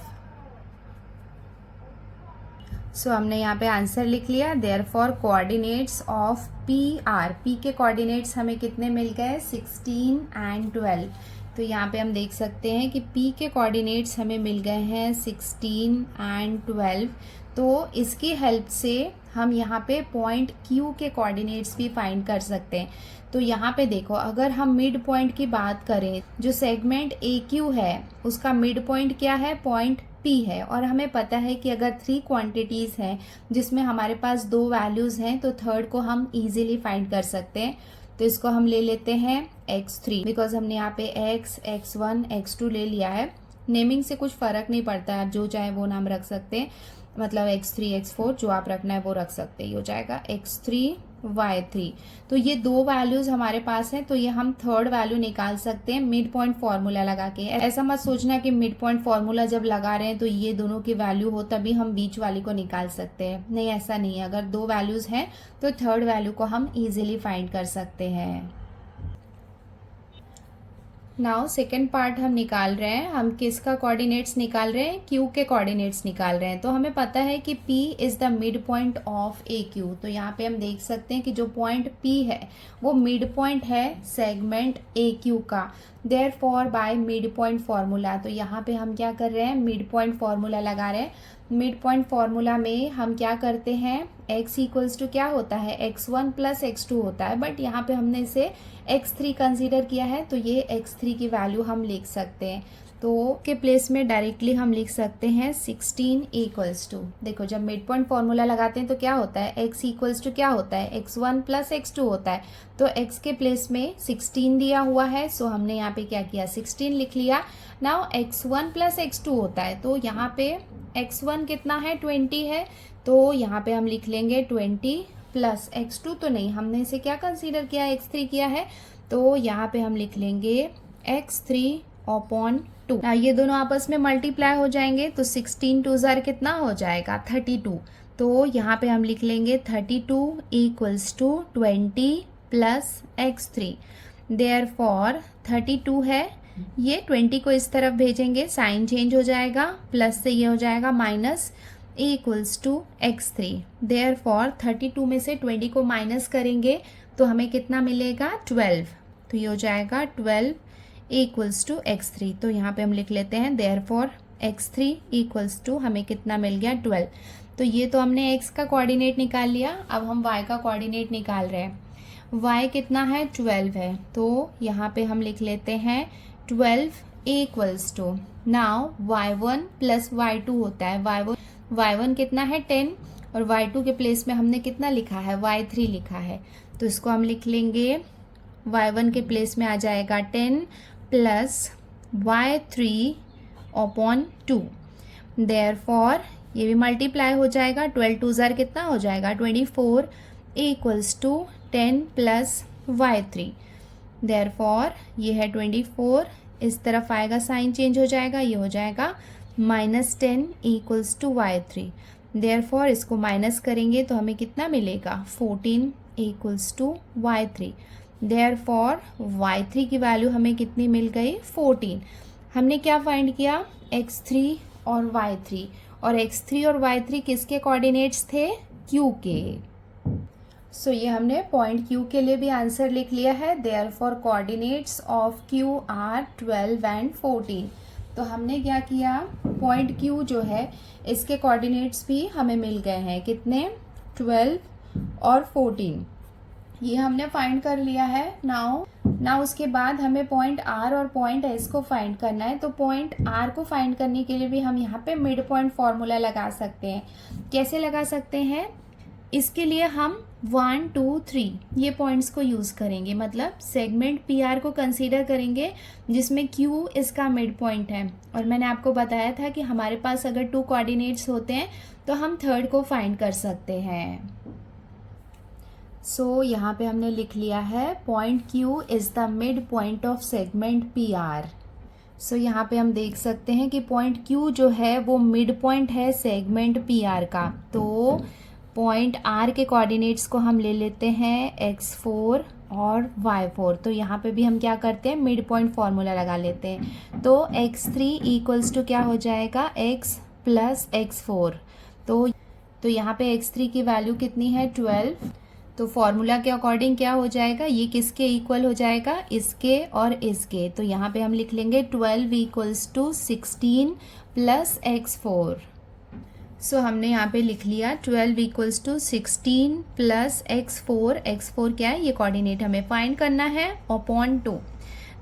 सो हमने यहाँ पे आंसर लिख लिया। देयरफॉर कोऑर्डिनेट्स ऑफ p के कोऑर्डिनेट्स हमें कितने मिल गए 16 एंड 12। तो यहाँ पे हम देख सकते हैं कि p के कोऑर्डिनेट्स हमें मिल गए हैं 16 एंड 12। तो इसकी हेल्प से हम यहाँ पे पॉइंट q के कोऑर्डिनेट्स भी फाइंड कर सकते हैं। तो यहाँ पे देखो, अगर हम मिड पॉइंट की बात करें, जो सेगमेंट AQ है उसका मिड पॉइंट क्या है, पॉइंट P है। और हमें पता है कि अगर 3 क्वांटिटीज़ हैं जिसमें हमारे पास 2 वैल्यूज़ हैं तो थर्ड को हम इजीली फाइंड कर सकते हैं। तो इसको हम ले लेते हैं x3, बिकॉज हमने यहाँ पे x, x1, x2 ले लिया है। नेमिंग से कुछ फ़र्क नहीं पड़ता है, आप जो चाहे वो नाम रख सकते हैं, मतलब x3 x4 जो आप रखना है वो रख सकते हैं। ये हो जाएगा x3 y3। तो ये 2 वैल्यूज हमारे पास हैं, तो ये हम थर्ड वैल्यू निकाल सकते हैं मिड पॉइंट फॉर्मूला लगा के। ऐसा मत सोचना कि मिड पॉइंट फॉर्मूला जब लगा रहे हैं तो ये दोनों की वैल्यू हो तभी हम बीच वाली को निकाल सकते हैं, नहीं ऐसा नहीं है। अगर 2 वैल्यूज हैं तो थर्ड वैल्यू को हम इजीली फाइंड कर सकते हैं। नाउ सेकेंड पार्ट हम निकाल रहे हैं, हम किसका कोऑर्डिनेट्स निकाल रहे हैं, Q के कोऑर्डिनेट्स निकाल रहे हैं। तो हमें पता है कि P is the mid point of AQ। तो यहाँ पे हम देख सकते हैं कि जो पॉइंट P है वो मिड पॉइंट है सेगमेंट AQ का। Therefore by mid point formula, तो यहाँ पे हम क्या कर रहे हैं, मिड पॉइंट फॉर्मूला लगा रहे हैं। मिड पॉइंट फॉर्मूला में हम क्या करते हैं, x इक्वल्स टू क्या होता है x1 प्लस x2 होता है, बट यहाँ पे हमने इसे x3 कंसीडर किया है, तो ये x3 की वैल्यू हम लिख सकते हैं। तो के प्लेस में डायरेक्टली हम लिख सकते हैं 16 इक्वल्स टू, देखो जब मिड पॉइंट फॉर्मूला लगाते हैं तो क्या होता है, x इक्वल्स टू क्या होता है x1 प्लस x2 होता है। तो x के प्लेस में 16 दिया हुआ है, सो हमने यहाँ पे क्या किया 16 लिख लिया। नाउ x1 प्लस x2 होता है, तो यहाँ पे x1 कितना है 20 है, तो यहाँ पे हम लिख लेंगे 20 प्लस x2 तो नहीं, हमने इसे क्या कंसीडर किया x3 किया है, तो यहाँ पे हम लिख लेंगे x3 अपॉन 2। ये दोनों आपस में मल्टीप्लाई हो जाएंगे, तो 16 2 ज़ार कितना हो जाएगा 32। तो यहाँ पे हम लिख लेंगे 32 equals to 20 plus x3। Therefore 32 है, ये 20 को इस तरफ भेजेंगे, साइन चेंज हो जाएगा, प्लस से ये हो जाएगा minus equals to x3। Therefore 32 में से 20 को माइनस करेंगे तो हमें कितना मिलेगा 12। तो ये हो जाएगा 12 इक्वल्स टू x3। तो यहाँ पे हम लिख लेते हैं देयरफॉर x3 इक्वल्स टू हमें कितना मिल गया 12। तो ये तो हमने x का कोऑर्डिनेट निकाल लिया, अब हम y का कोऑर्डिनेट निकाल रहे हैं। y कितना है 12 है, तो यहाँ पे हम लिख लेते हैं 12 equals to, now y1 plus y2 होता है। y1 कितना है 10 और y2 के प्लेस में हमने कितना लिखा है y3 लिखा है, तो इसको हम लिख लेंगे y1 के प्लेस में आ जाएगा 10 प्लस y3 अपॉन 2। देयरफॉर ये भी मल्टीप्लाई हो जाएगा, 12 टू ज़ार कितना हो जाएगा 24 equals to 10 plus y3। Therefore ये है 24, इस तरफ आएगा साइन चेंज हो जाएगा, ये हो जाएगा -10 इक्वल्स टू y3। देयरफॉर इसको माइनस करेंगे तो हमें कितना मिलेगा 14 equals to y3। Therefore y3 की वैल्यू हमें कितनी मिल गई 14। हमने क्या फाइंड किया x3 और y3, और x3 और y3 किसके कोऑर्डिनेट्स थे q के। सो ये हमने पॉइंट Q के लिए भी आंसर लिख लिया है। Therefore coordinates of Q R 12 and 14। तो हमने क्या किया, पॉइंट Q जो है इसके कोऑर्डिनेट्स भी हमें मिल गए हैं, कितने 12 और 14, ये हमने फाइंड कर लिया है। नाउ उसके बाद हमें पॉइंट R और पॉइंट S को फाइंड करना है। तो पॉइंट R को फाइंड करने के लिए भी हम यहाँ पे मिड पॉइंट फॉर्मूला लगा सकते हैं। कैसे लगा सकते हैं, इसके लिए हम 1 2 3 ये पॉइंट्स को यूज़ करेंगे, मतलब सेगमेंट PR को कंसीडर करेंगे जिसमें Q इसका मिड पॉइंट है। और मैंने आपको बताया था कि हमारे पास अगर 2 कोऑर्डिनेट्स होते हैं तो हम थर्ड को फाइंड कर सकते हैं। सो यहाँ पे हमने लिख लिया है point Q is the mid point of segment PR। सो यहाँ पे हम देख सकते हैं कि पॉइंट Q जो है वो मिड पॉइंट है सेगमेंट PR का। तो पॉइंट R के कोऑर्डिनेट्स को हम ले लेते हैं x4 और y4। तो यहाँ पे भी हम क्या करते हैं, मिड पॉइंट फॉर्मूला लगा लेते हैं। तो x3 इक्वल्स टू क्या हो जाएगा x प्लस x4। तो यहाँ पे x3 की वैल्यू कितनी है 12। तो फॉर्मूला के अकॉर्डिंग क्या हो जाएगा, ये किसके इक्वल हो जाएगा, इसके और इसके। तो यहाँ पे हम लिख लेंगे 12 इक्वल्स टू 16 प्लस x4। सो हमने यहाँ पे लिख लिया 12 equals to 16 plus x4। x4 क्या है, ये कोऑर्डिनेट हमें फाइंड करना है, अपॉन 2।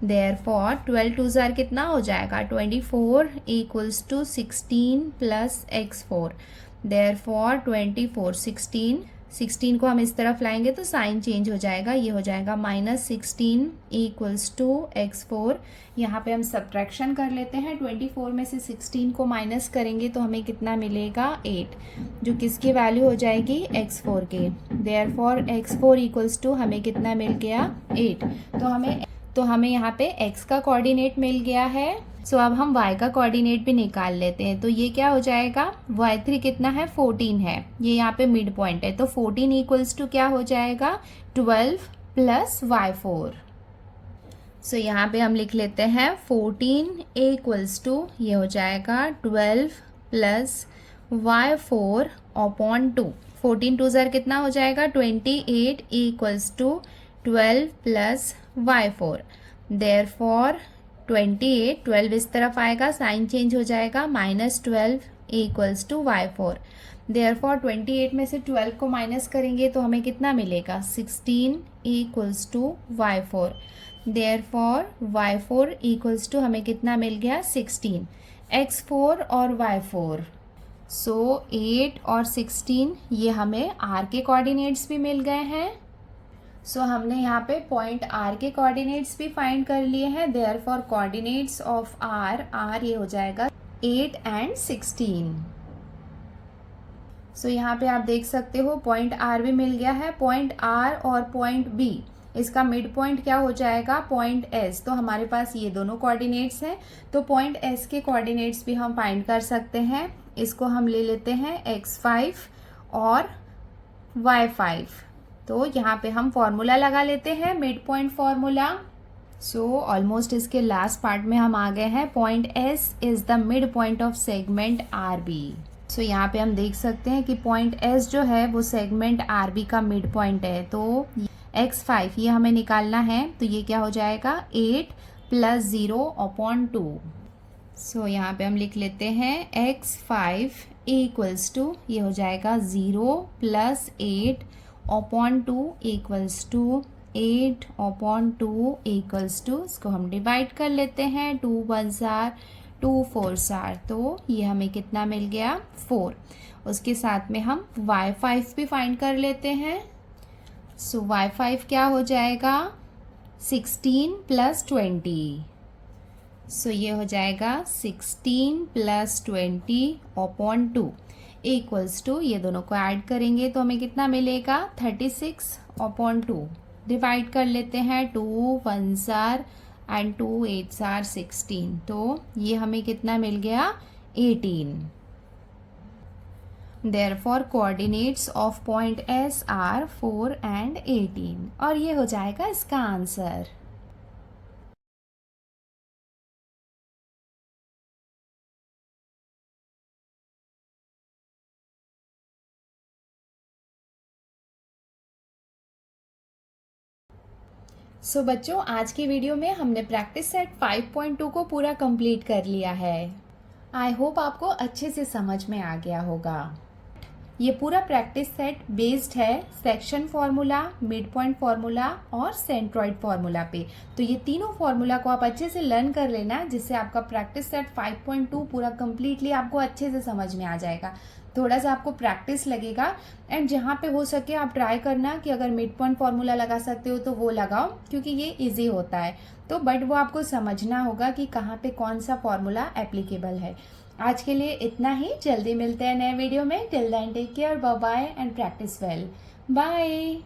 देयरफॉर 12 टू ज़ार कितना हो जाएगा 24 equals to 16 plus x4। Therefore 24 16 को हम इस तरफ लाएंगे तो साइन चेंज हो जाएगा, ये हो जाएगा -16 इक्वल्स टू x4। यहाँ पे हम सब्ट्रैक्शन कर लेते हैं, 24 में से 16 को माइनस करेंगे तो हमें कितना मिलेगा 8, जो किसकी वैल्यू हो जाएगी x4 के। देयरफॉर x4 इक्वल्स टू हमें कितना मिल गया 8। तो हमें यहाँ पे x का कोऑर्डिनेट मिल गया है। सो अब हम y का कोऑर्डिनेट भी निकाल लेते हैं। तो ये क्या हो जाएगा, y3 कितना है 14 है, ये यहाँ पे मिड पॉइंट है। तो 14 इक्वल्स टू क्या हो जाएगा 12 प्लस y4। सो यहाँ पे हम लिख लेते हैं 14 इक्वल्स टू ये हो जाएगा 12 प्लस y4 अपॉन 2। 14 टू ज़ार कितना हो जाएगा 28 equals to 12 plus y4। Therefore 12 इस तरफ आएगा, साइन चेंज हो जाएगा, -12 इक्वल्स टू y4। देयरफॉर 28 में से 12 को माइनस करेंगे तो हमें कितना मिलेगा 16 equals to y4। Therefore y4 equals to हमें कितना मिल गया 16। x4 और y4, सो 8 और 16 ये हमें r के कोऑर्डिनेट्स भी मिल गए हैं। सो हमने यहाँ पे पॉइंट R के कोऑर्डिनेट्स भी फाइंड कर लिए हैं। देयरफॉर कोऑर्डिनेट्स ऑफ R ये हो जाएगा 8 एंड 16। सो यहाँ पे आप देख सकते हो पॉइंट R भी मिल गया है। पॉइंट R और पॉइंट B, इसका मिड पॉइंट क्या हो जाएगा पॉइंट S। तो हमारे पास ये दोनों कोऑर्डिनेट्स हैं, तो पॉइंट S के कोऑर्डिनेट्स भी हम फाइंड कर सकते हैं। इसको हम ले लेते हैं x5 और y5। तो यहाँ पे हम फॉर्मूला लगा लेते हैं, mid point formula. So almost इसके लास्ट पार्ट में हम आ गए हैं। Point S is the mid point of segment RB। सो यहाँ पे हम देख सकते हैं कि पॉइंट S जो है वो सेगमेंट RB का मिड पॉइंट है। तो x5 ये हमें निकालना है, तो ये क्या हो जाएगा 8 प्लस 0 अपॉन 2। सो यहाँ पे हम लिख लेते हैं x5 इक्वल्स टू ये हो जाएगा 0 plus 8 upon 2 equals to 8 upon 2 equals to, इसको हम डिवाइड कर लेते हैं, 2 1 जार 2 4 जार, तो ये हमें कितना मिल गया 4। उसके साथ में हम y5 भी फाइंड कर लेते हैं। सो y5 क्या हो जाएगा 16 प्लस 20। सो ये हो जाएगा 16 + 20/2 इक्वल्स टू, ये दोनों को ऐड करेंगे तो हमें कितना मिलेगा 36/2। डिवाइड कर लेते हैं, 2 1s are and 2 8s are 16, तो ये हमें कितना मिल गया 18। Therefore coordinates of point S are 4 and 18 और ये हो जाएगा इसका आंसर। सो बच्चों, आज की वीडियो में हमने प्रैक्टिस सेट 5.2 को पूरा कंप्लीट कर लिया है। आई होप आपको अच्छे से समझ में आ गया होगा। ये पूरा प्रैक्टिस सेट बेस्ड है section formula, mid point formula और सेंट्रॉइड फार्मूला पे। तो ये तीनों फार्मूला को आप अच्छे से लर्न कर लेना, जिससे आपका प्रैक्टिस सेट 5.2 पूरा कंप्लीटली आपको अच्छे से समझ में आ जाएगा। थोड़ा सा आपको प्रैक्टिस लगेगा एंड जहाँ पे हो सके आप ट्राई करना कि अगर मिड पॉइंट फार्मूला लगा सकते हो तो वो लगाओ, क्योंकि ये इजी होता है। तो बट वो आपको समझना होगा कि कहाँ पे कौन सा फार्मूला एप्लीकेबल है। आज के लिए इतना ही, जल्दी मिलते हैं नए वीडियो में। Till then take care, bye bye and practice well. Bye.